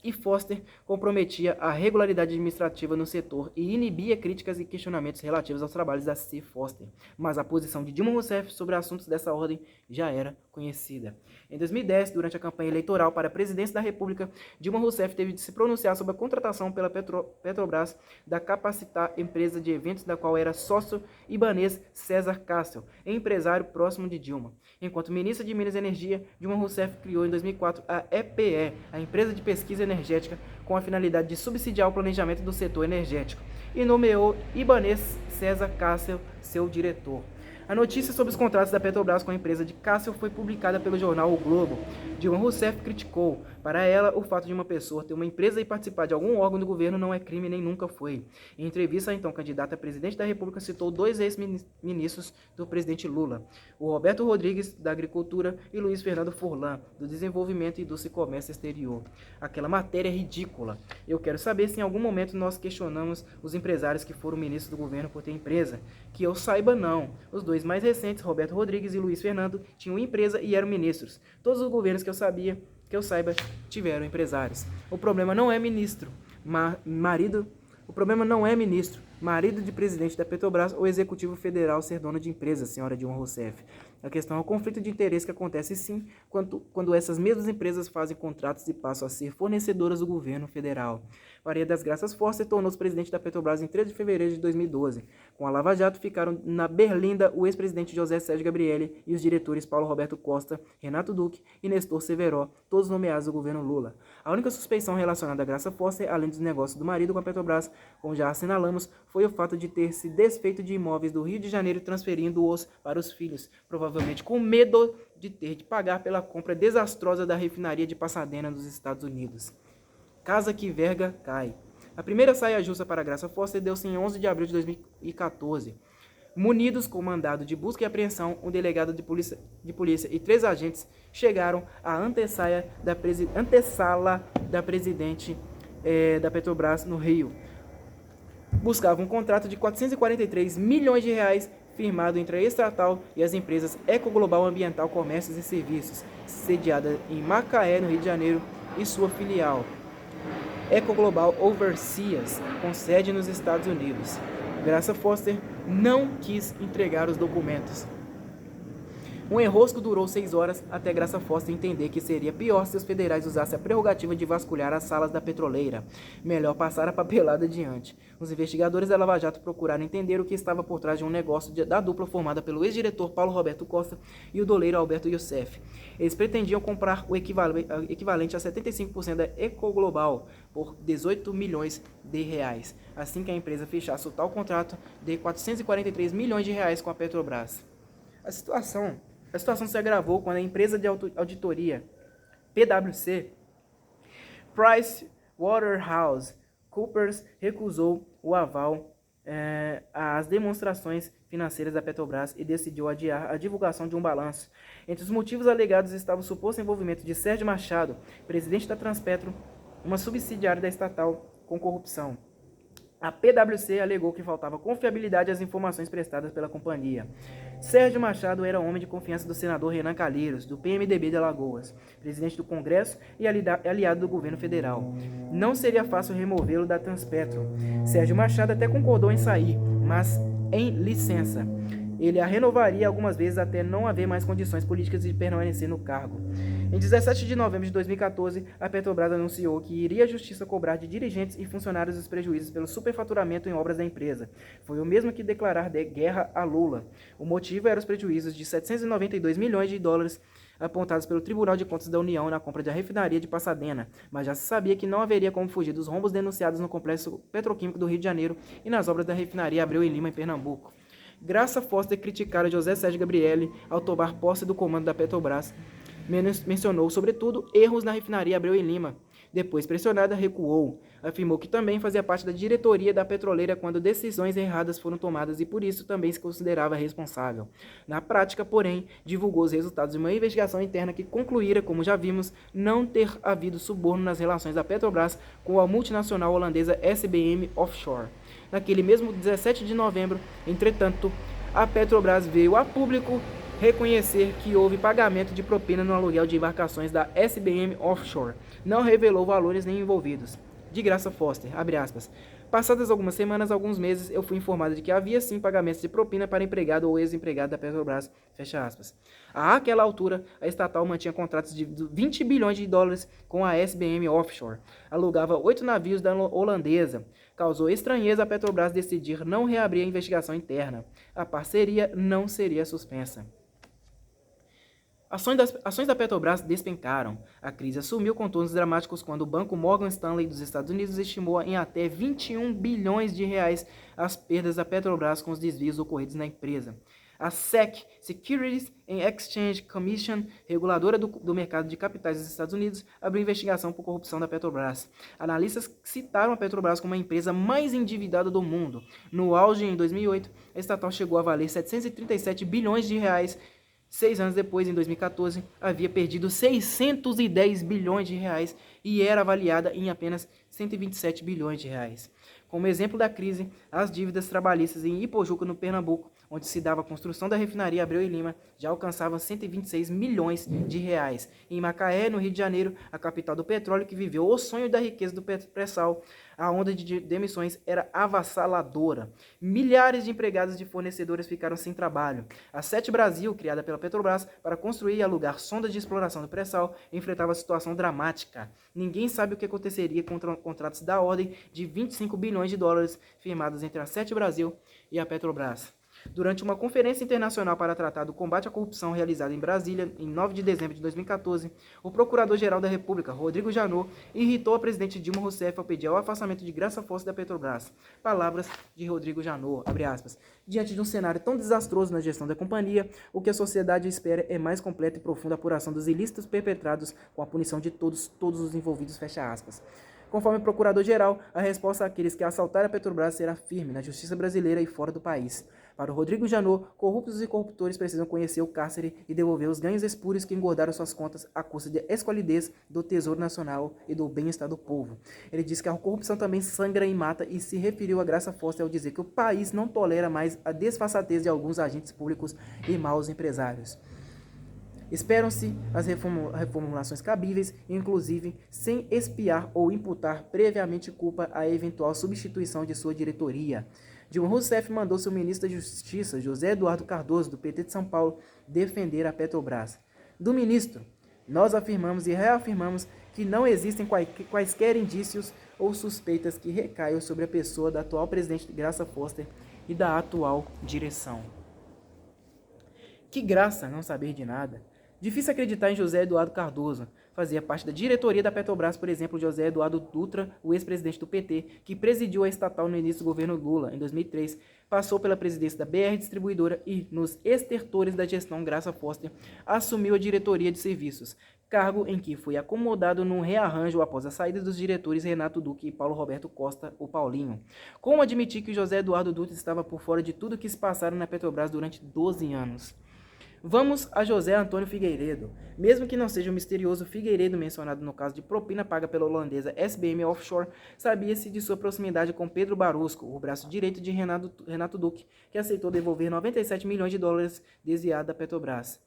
e Foster comprometia a regularidade administrativa no setor e inibia críticas e questionamentos relativos aos trabalhos da C. Foster. Mas a posição de Dilma Rousseff sobre assuntos dessa ordem já era conhecida. Em 2010, durante a campanha eleitoral para a presidência da República, Dilma Rousseff teve de se pronunciar sobre a contratação pela Petrobras da Capacitar, empresa de eventos da qual era sócio ibanês César Castel, empresário próximo de Dilma. Enquanto ministra de Minas e Energia, Dilma Rousseff criou em 2004 a EPE, a Empresa de Pesquisa Energética, com a finalidade de subsidiar o planejamento do setor energético, e nomeou ibanês César Castel seu diretor. A notícia sobre os contratos da Petrobras com a empresa de Castel foi publicada pelo jornal O Globo. Dilma Rousseff criticou. Para ela, o fato de uma pessoa ter uma empresa e participar de algum órgão do governo não é crime nem nunca foi. Em entrevista, a então candidata a presidente da República citou 2 ex-ministros do presidente Lula, o Roberto Rodrigues, da Agricultura, e Luiz Fernando Furlan, do Desenvolvimento, Indústria e Comércio Exterior. Aquela matéria é ridícula. Eu quero saber se em algum momento nós questionamos os empresários que foram ministros do governo por ter empresa. Que eu saiba, não. Os 2 mais recentes, Roberto Rodrigues e Luiz Fernando, tinham empresa e eram ministros. Todos os governos que eu saiba, tiveram empresários. O problema não é ministro, marido de presidente da Petrobras ou executivo federal ser dono de empresa, senhora Dilma Rousseff. A questão é o conflito de interesse que acontece sim quando essas mesmas empresas fazem contratos e passam a ser fornecedoras do governo federal. Maria das Graças Forster tornou-se presidente da Petrobras em 13 de fevereiro de 2012. Com a Lava Jato ficaram na berlinda o ex-presidente José Sérgio Gabrielli e os diretores Paulo Roberto Costa, Renato Duque e Nestor Severo, todos nomeados do governo Lula. A única suspeição relacionada a Graça Forster, além dos negócios do marido com a Petrobras, como já assinalamos, foi o fato de ter se desfeito de imóveis do Rio de Janeiro transferindo-os para os filhos, provavelmente com medo de ter de pagar pela compra desastrosa da refinaria de Pasadena nos Estados Unidos. Casa que verga cai. A primeira saia justa para Graça Forster deu-se em 11 de abril de 2014. Munidos com mandado de busca e apreensão, um delegado de polícia e 3 agentes chegaram à antessala da presidente da Petrobras no Rio. Buscavam um contrato de 443 milhões de reais firmado entre a estatal e as empresas Ecoglobal Ambiental Comércios e Serviços, sediada em Macaé, no Rio de Janeiro, e sua filial Ecoglobal Overseas, com sede nos Estados Unidos. Graça Forster não quis entregar os documentos. Um enrosco durou 6 horas até Graça Forster entender que seria pior se os federais usassem a prerrogativa de vasculhar as salas da petroleira. Melhor passar a papelada adiante. Os investigadores da Lava Jato procuraram entender o que estava por trás de um negócio da dupla formada pelo ex-diretor Paulo Roberto Costa e o doleiro Alberto Youssef. Eles pretendiam comprar o equivalente a 75% da Ecoglobal por 18 milhões de reais, assim que a empresa fechasse o tal contrato de 443 milhões de reais com a Petrobras. A situação se agravou quando a empresa de auditoria PwC, PricewaterhouseCoopers, recusou o aval às demonstrações financeiras da Petrobras e decidiu adiar a divulgação de um balanço. Entre os motivos alegados estava o suposto envolvimento de Sérgio Machado, presidente da Transpetro, uma subsidiária da estatal, com corrupção. A PwC alegou que faltava confiabilidade às informações prestadas pela companhia. Sérgio Machado era homem de confiança do senador Renan Calheiros, do PMDB de Alagoas, presidente do Congresso e aliado do governo federal. Não seria fácil removê-lo da Transpetro. Sérgio Machado até concordou em sair, mas em licença. Ele a renovaria algumas vezes até não haver mais condições políticas de permanecer no cargo. Em 17 de novembro de 2014, a Petrobras anunciou que iria à justiça cobrar de dirigentes e funcionários os prejuízos pelo superfaturamento em obras da empresa. Foi o mesmo que declarar guerra a Lula. O motivo era os prejuízos de 792 milhões de dólares apontados pelo Tribunal de Contas da União na compra da refinaria de Pasadena, mas já se sabia que não haveria como fugir dos rombos denunciados no complexo petroquímico do Rio de Janeiro e nas obras da refinaria Abreu e Lima, em Pernambuco. Graça Forster criticara José Sérgio Gabrielli ao tomar posse do comando da Petrobras. Mencionou, sobretudo, erros na refinaria Abreu e Lima. Depois, pressionada, recuou. Afirmou que também fazia parte da diretoria da petroleira quando decisões erradas foram tomadas e por isso também se considerava responsável. Na prática, porém, divulgou os resultados de uma investigação interna que concluíra, como já vimos, não ter havido suborno nas relações da Petrobras com a multinacional holandesa SBM Offshore. Naquele mesmo 17 de novembro, entretanto, a Petrobras veio a público reconhecer que houve pagamento de propina no aluguel de embarcações da SBM Offshore. Não revelou valores nem envolvidos. De Graça Forster, abre aspas. Passadas algumas semanas, alguns meses, eu fui informado de que havia sim pagamentos de propina para empregado ou ex-empregado da Petrobras, fecha aspas. Àquela altura, a estatal mantinha contratos de 20 bilhões de dólares com a SBM Offshore. Alugava 8 navios da holandesa. Causou estranheza a Petrobras decidir não reabrir a investigação interna. A parceria não seria suspensa. Ações da Petrobras despencaram. A crise assumiu contornos dramáticos quando o banco Morgan Stanley dos Estados Unidos estimou em até 21 bilhões de reais as perdas da Petrobras com os desvios ocorridos na empresa. A SEC, Securities and Exchange Commission, reguladora do mercado de capitais dos Estados Unidos, abriu investigação por corrupção da Petrobras. Analistas citaram a Petrobras como a empresa mais endividada do mundo. No auge, em 2008, a estatal chegou a valer 737 bilhões de reais. 6 anos depois, em 2014, havia perdido 610 bilhões de reais e era avaliada em apenas 127 bilhões de reais. Como exemplo da crise, as dívidas trabalhistas em Ipojuca, no Pernambuco, onde se dava a construção da refinaria Abreu e Lima, já alcançava 126 milhões de reais. Em Macaé, no Rio de Janeiro, a capital do petróleo que viveu o sonho da riqueza do pré-sal, a onda de demissões era avassaladora. Milhares de empregados de fornecedores ficaram sem trabalho. A Sete Brasil, criada pela Petrobras para construir e alugar sondas de exploração do pré-sal, enfrentava situação dramática. Ninguém sabe o que aconteceria com contratos da ordem de 25 bilhões de dólares firmados entre a Sete Brasil e a Petrobras. Durante uma conferência internacional para tratar do combate à corrupção realizada em Brasília, em 9 de dezembro de 2014, o Procurador-Geral da República, Rodrigo Janot, irritou a presidente Dilma Rousseff ao pedir o afastamento de Graça Foster da Petrobras. Palavras de Rodrigo Janot, abre aspas. Diante de um cenário tão desastroso na gestão da companhia, o que a sociedade espera é mais completa e profunda apuração dos ilícitos perpetrados com a punição de todos os envolvidos, fecha aspas. Conforme o Procurador-Geral, a resposta àqueles que assaltaram a Petrobras será firme na justiça brasileira e fora do país. Para o Rodrigo Janot, corruptos e corruptores precisam conhecer o cárcere e devolver os ganhos espúrios que engordaram suas contas à custa de esqualidez do Tesouro Nacional e do bem-estar do povo. Ele disse que a corrupção também sangra e mata e se referiu a Graça Foster ao dizer que o país não tolera mais a desfaçatez de alguns agentes públicos e maus empresários. Esperam-se as reformulações cabíveis, inclusive sem expiar ou imputar previamente culpa à eventual substituição de sua diretoria. Dilma Rousseff mandou seu ministro da Justiça, José Eduardo Cardoso, do PT de São Paulo, defender a Petrobras. Do ministro, nós afirmamos e reafirmamos que não existem quaisquer indícios ou suspeitas que recaiam sobre a pessoa da atual presidente Graça Foster e da atual direção. Que graça não saber de nada. Difícil acreditar em José Eduardo Cardoso. Fazia parte da diretoria da Petrobras, por exemplo, José Eduardo Dutra, o ex-presidente do PT, que presidiu a estatal no início do governo Lula, em 2003, passou pela presidência da BR Distribuidora e, nos estertores da gestão Graça Foster, assumiu a diretoria de serviços, cargo em que foi acomodado num rearranjo após a saída dos diretores Renato Duque e Paulo Roberto Costa, o Paulinho. Como admitir que José Eduardo Dutra estava por fora de tudo que se passaram na Petrobras durante 12 anos? Vamos a José Antônio Figueiredo. Mesmo que não seja o misterioso Figueiredo mencionado no caso de propina paga pela holandesa SBM Offshore, sabia-se de sua proximidade com Pedro Barusco, o braço direito de Renato Duque, que aceitou devolver 97 milhões de dólares desviados da Petrobras.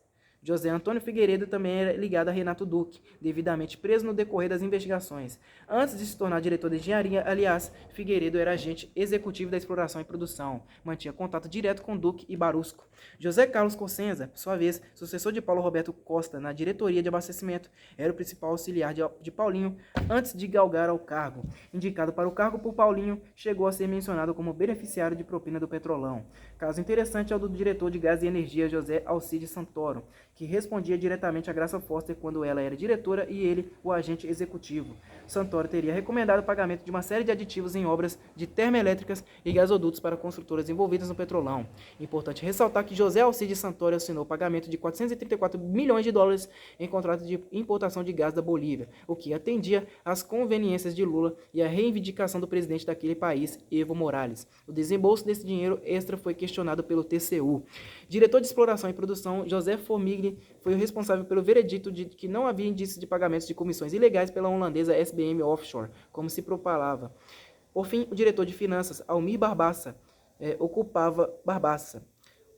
José Antônio Figueiredo também era ligado a Renato Duque, devidamente preso no decorrer das investigações. Antes de se tornar diretor de engenharia, aliás, Figueiredo era agente executivo da exploração e produção. Mantinha contato direto com Duque e Barusco. José Carlos Cossenza, por sua vez, sucessor de Paulo Roberto Costa na diretoria de abastecimento, era o principal auxiliar de Paulinho antes de galgar ao cargo. Indicado para o cargo por Paulinho, chegou a ser mencionado como beneficiário de propina do Petrolão. Caso interessante é o do diretor de Gás e Energia, José Alcides Santoro, que respondia diretamente a Graça Foster quando ela era diretora e ele, o agente executivo. Santoro teria recomendado o pagamento de uma série de aditivos em obras de termoelétricas e gasodutos para construtoras envolvidas no Petrolão. Importante ressaltar que José Alcides Santoro assinou o pagamento de 434 milhões de dólares em contrato de importação de gás da Bolívia, o que atendia às conveniências de Lula e à reivindicação do presidente daquele país, Evo Morales. O desembolso desse dinheiro extra foi questionado pelo TCU. Diretor de Exploração e Produção, José Formigli, foi o responsável pelo veredito de que não havia indícios de pagamentos de comissões ilegais pela holandesa SBM Offshore, como se propalava. Por fim, o diretor de Finanças, Almir Barbassa,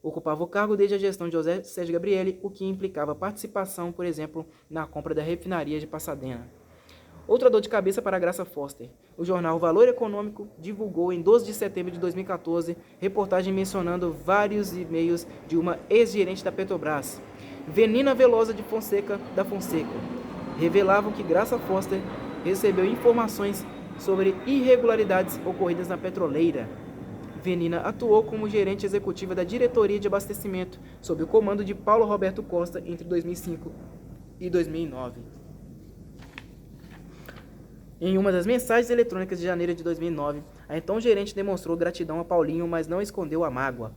ocupava o cargo desde a gestão de José Sérgio Gabrielli, o que implicava participação, por exemplo, na compra da refinaria de Pasadena. Outra dor de cabeça para a Graça Foster. O jornal Valor Econômico divulgou em 12 de setembro de 2014 reportagem mencionando vários e-mails de uma ex-gerente da Petrobras, Venina Velosa da Fonseca, revelavam que Graça Foster recebeu informações sobre irregularidades ocorridas na petroleira. Venina atuou como gerente executiva da diretoria de abastecimento, sob o comando de Paulo Roberto Costa entre 2005 e 2009. Em uma das mensagens eletrônicas de janeiro de 2009, a então gerente demonstrou gratidão a Paulinho, mas não escondeu a mágoa.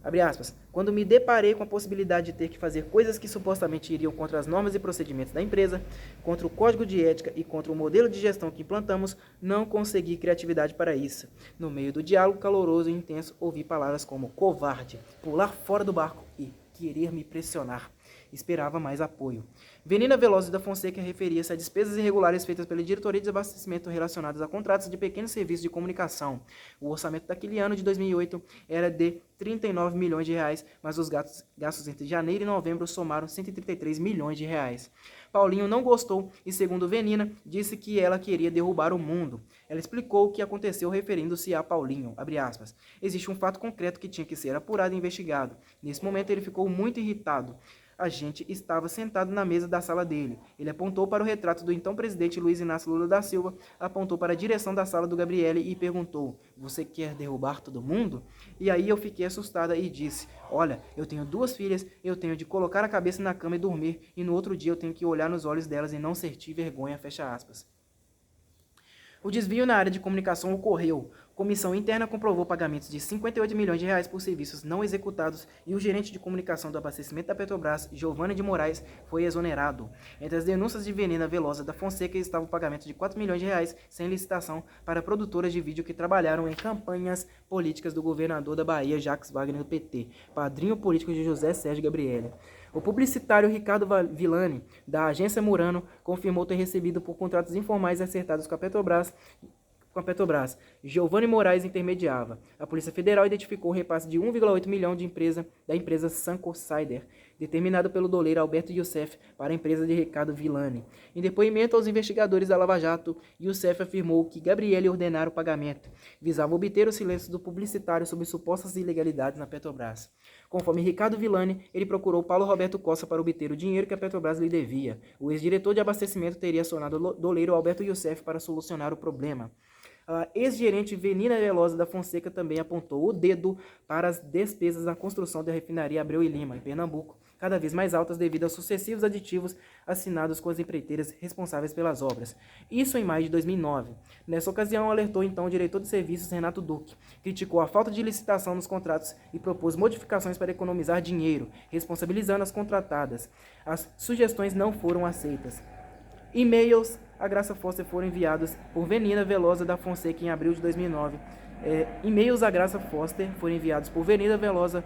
Abre aspas, quando me deparei com a possibilidade de ter que fazer coisas que supostamente iriam contra as normas e procedimentos da empresa, contra o código de ética e contra o modelo de gestão que implantamos, não consegui criatividade para isso. No meio do diálogo caloroso e intenso, ouvi palavras como covarde, pular fora do barco e querer me pressionar. esperava mais apoio. Venina Veloso da Fonseca referia-se a despesas irregulares feitas pela diretoria de abastecimento relacionadas a contratos de pequenos serviços de comunicação. O orçamento daquele ano de 2008 era de 39 milhões de reais, mas os gastos entre janeiro e novembro somaram 133 milhões de reais. Paulinho não gostou e, segundo Venina, disse que ela queria derrubar o mundo. Ela explicou o que aconteceu referindo-se a Paulinho, abre aspas. Existe um fato concreto que tinha que ser apurado e investigado. Nesse momento ele ficou muito irritado. A gente estava sentado na mesa da sala dele. Ele apontou para o retrato do então presidente Luiz Inácio Lula da Silva, apontou para a direção da sala do Gabriele e perguntou: "Você quer derrubar todo mundo?" E aí eu fiquei assustada e disse: "Olha, eu tenho 2 filhas, eu tenho de colocar a cabeça na cama e dormir, e no outro dia eu tenho que olhar nos olhos delas e não sentir vergonha", fecha aspas. O desvio na área de comunicação ocorreu. Comissão interna comprovou pagamentos de 58 milhões de reais por serviços não executados e o gerente de comunicação do abastecimento da Petrobras, Giovanni de Moraes, foi exonerado. Entre as denúncias de Venina Velosa da Fonseca estava o pagamento de 4 milhões de reais sem licitação para produtoras de vídeo que trabalharam em campanhas políticas do governador da Bahia, Jacques Wagner, do PT, padrinho político de José Sérgio Gabrielli. O publicitário Ricardo Villani, da agência Murano, confirmou ter recebido por contratos informais acertados com a Petrobras. Giovanni Moraes intermediava. A Polícia Federal identificou o repasse de 1,8 milhão da empresa Sanco Cider, determinado pelo doleiro Alberto Youssef para a empresa de Ricardo Villani. Em depoimento aos investigadores da Lava Jato, Youssef afirmou que Gabriele ordenara o pagamento. Visava obter o silêncio do publicitário sobre supostas ilegalidades na Petrobras. Conforme Ricardo Villani, ele procurou Paulo Roberto Costa para obter o dinheiro que a Petrobras lhe devia. O ex-diretor de abastecimento teria acionado o doleiro Alberto Youssef para solucionar o problema. A ex-gerente Venina Velosa da Fonseca também apontou o dedo para as despesas na construção da refinaria Abreu e Lima, em Pernambuco, cada vez mais altas devido aos sucessivos aditivos assinados com as empreiteiras responsáveis pelas obras. Isso em maio de 2009. Nessa ocasião, alertou então o diretor de serviços Renato Duque, criticou a falta de licitação nos contratos e propôs modificações para economizar dinheiro, responsabilizando as contratadas. As sugestões não foram aceitas. E-mails a Graça Foster foram enviados por Venina Velosa da Fonseca em abril de 2009. E-mails a Graça Foster foram enviados por Venina Velosa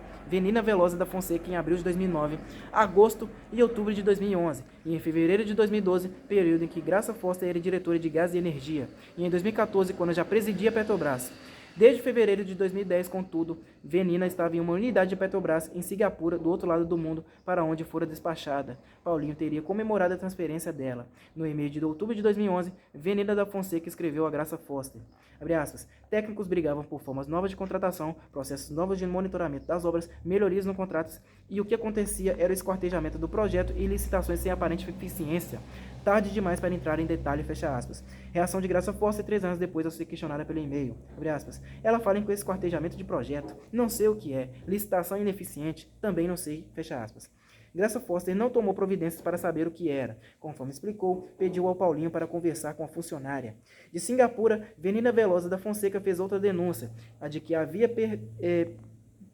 da Fonseca em abril de 2009, agosto e outubro de 2011, e em fevereiro de 2012, período em que Graça Foster era diretora de Gás e Energia, e em 2014, quando já presidia a Petrobras. Desde fevereiro de 2010, contudo, Venina estava em uma unidade de Petrobras em Singapura, do outro lado do mundo, para onde fora despachada. Paulinho teria comemorado a transferência dela. No e-mail de outubro de 2011, Venina da Fonseca escreveu a Graça Foster. Abre aspas, técnicos brigavam por formas novas de contratação, processos novos de monitoramento das obras, melhorias no contratos, e o que acontecia era o esquartejamento do projeto e licitações sem aparente eficiência. Tarde demais para entrar em detalhe, fecha aspas. Reação de Graça Foster 3 anos depois ao ser questionada pelo e-mail, abre aspas. Ela fala em esquartejamento de projeto, não sei o que é, licitação ineficiente, também não sei, fecha aspas. Graça Foster não tomou providências para saber o que era. Conforme explicou, pediu ao Paulinho para conversar com a funcionária. De Singapura, Venina Velosa da Fonseca fez outra denúncia, a de que havia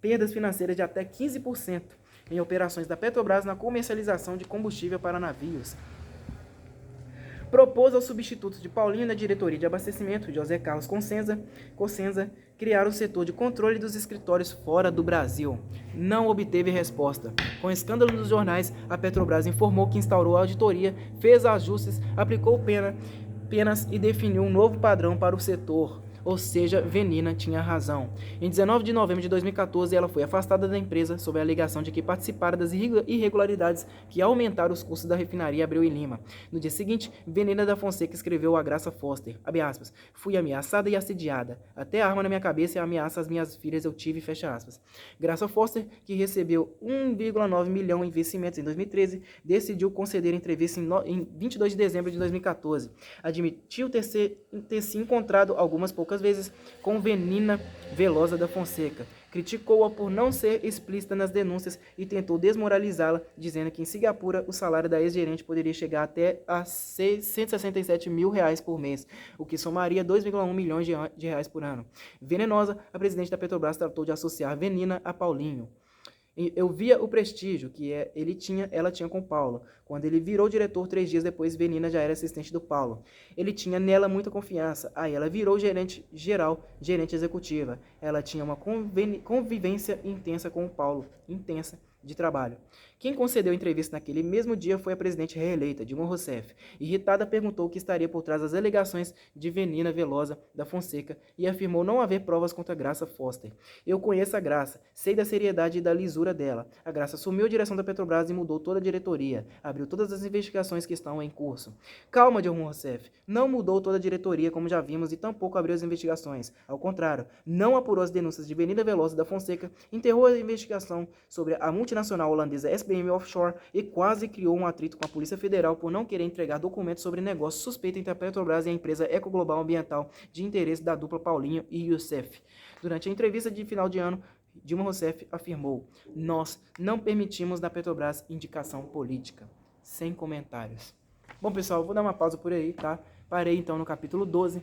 perdas financeiras de até 15% em operações da Petrobras na comercialização de combustível para navios. Propôs aos substitutos de Paulinho na diretoria de abastecimento, José Carlos Cossenza, criar o setor de controle dos escritórios fora do Brasil. Não obteve resposta. Com escândalo nos jornais, a Petrobras informou que instaurou a auditoria, fez ajustes, aplicou penas e definiu um novo padrão para o setor. Ou seja, Venina tinha razão. Em 19 de novembro de 2014, ela foi afastada da empresa sob a alegação de que participara das irregularidades que aumentaram os custos da refinaria Abreu e Lima. No dia seguinte, Venina da Fonseca escreveu a Graça Foster, abre aspas, fui ameaçada e assediada. Até arma na minha cabeça e ameaça às minhas filhas eu tive, fecha aspas. Graça Foster, que recebeu 1,9 milhão em investimentos em 2013, decidiu conceder entrevista em 22 de dezembro de 2014. Admitiu ter se encontrado algumas poucas vezes com Venina Velosa da Fonseca. Criticou-a por não ser explícita nas denúncias e tentou desmoralizá-la, dizendo que em Singapura o salário da ex-gerente poderia chegar até a 167 mil reais por mês, o que somaria 2,1 milhões de reais por ano. Venenosa, a presidente da Petrobras tratou de associar Venina a Paulinho. Eu via o prestígio que ela tinha com Paulo. Quando ele virou diretor 3 dias depois, Venina já era assistente do Paulo. Ele tinha nela muita confiança. Aí ela virou gerente geral, gerente executiva. Ela tinha uma convivência intensa com o Paulo, intensa de trabalho. Quem concedeu a entrevista naquele mesmo dia foi a presidente reeleita, Dilma Rousseff. Irritada, perguntou o que estaria por trás das alegações de Venina Velosa da Fonseca e afirmou não haver provas contra Graça Foster. Eu conheço a Graça, sei da seriedade e da lisura dela. A Graça assumiu a direção da Petrobras e mudou toda a diretoria, abriu todas as investigações que estão em curso. Calma, Dilma Rousseff, não mudou toda a diretoria como já vimos e tampouco abriu as investigações. Ao contrário, não apurou as denúncias de Venina Velosa da Fonseca, enterrou a investigação sobre a multinacional holandesa SBM Offshore e quase criou um atrito com a Polícia Federal por não querer entregar documentos sobre negócio suspeito entre a Petrobras e a empresa Ecoglobal Ambiental de interesse da dupla Paulinho e Youssef. Durante a entrevista de final de ano, Dilma Rousseff afirmou: nós não permitimos na Petrobras indicação política. Sem comentários. Bom, pessoal, vou dar uma pausa por aí, tá? Parei então no capítulo 12.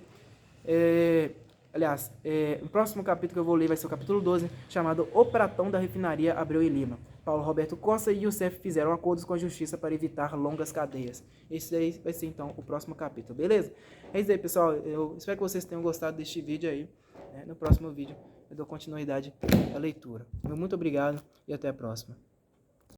O próximo capítulo que eu vou ler vai ser o capítulo 12, chamado O Pratão da Refinaria Abreu e Lima. Paulo Roberto Costa e Youssef fizeram acordos com a justiça para evitar longas cadeias. Esse aí vai ser então o próximo capítulo, beleza? É isso aí, pessoal. Eu espero que vocês tenham gostado deste vídeo aí. No próximo vídeo eu dou continuidade à leitura. Muito obrigado e até a próxima.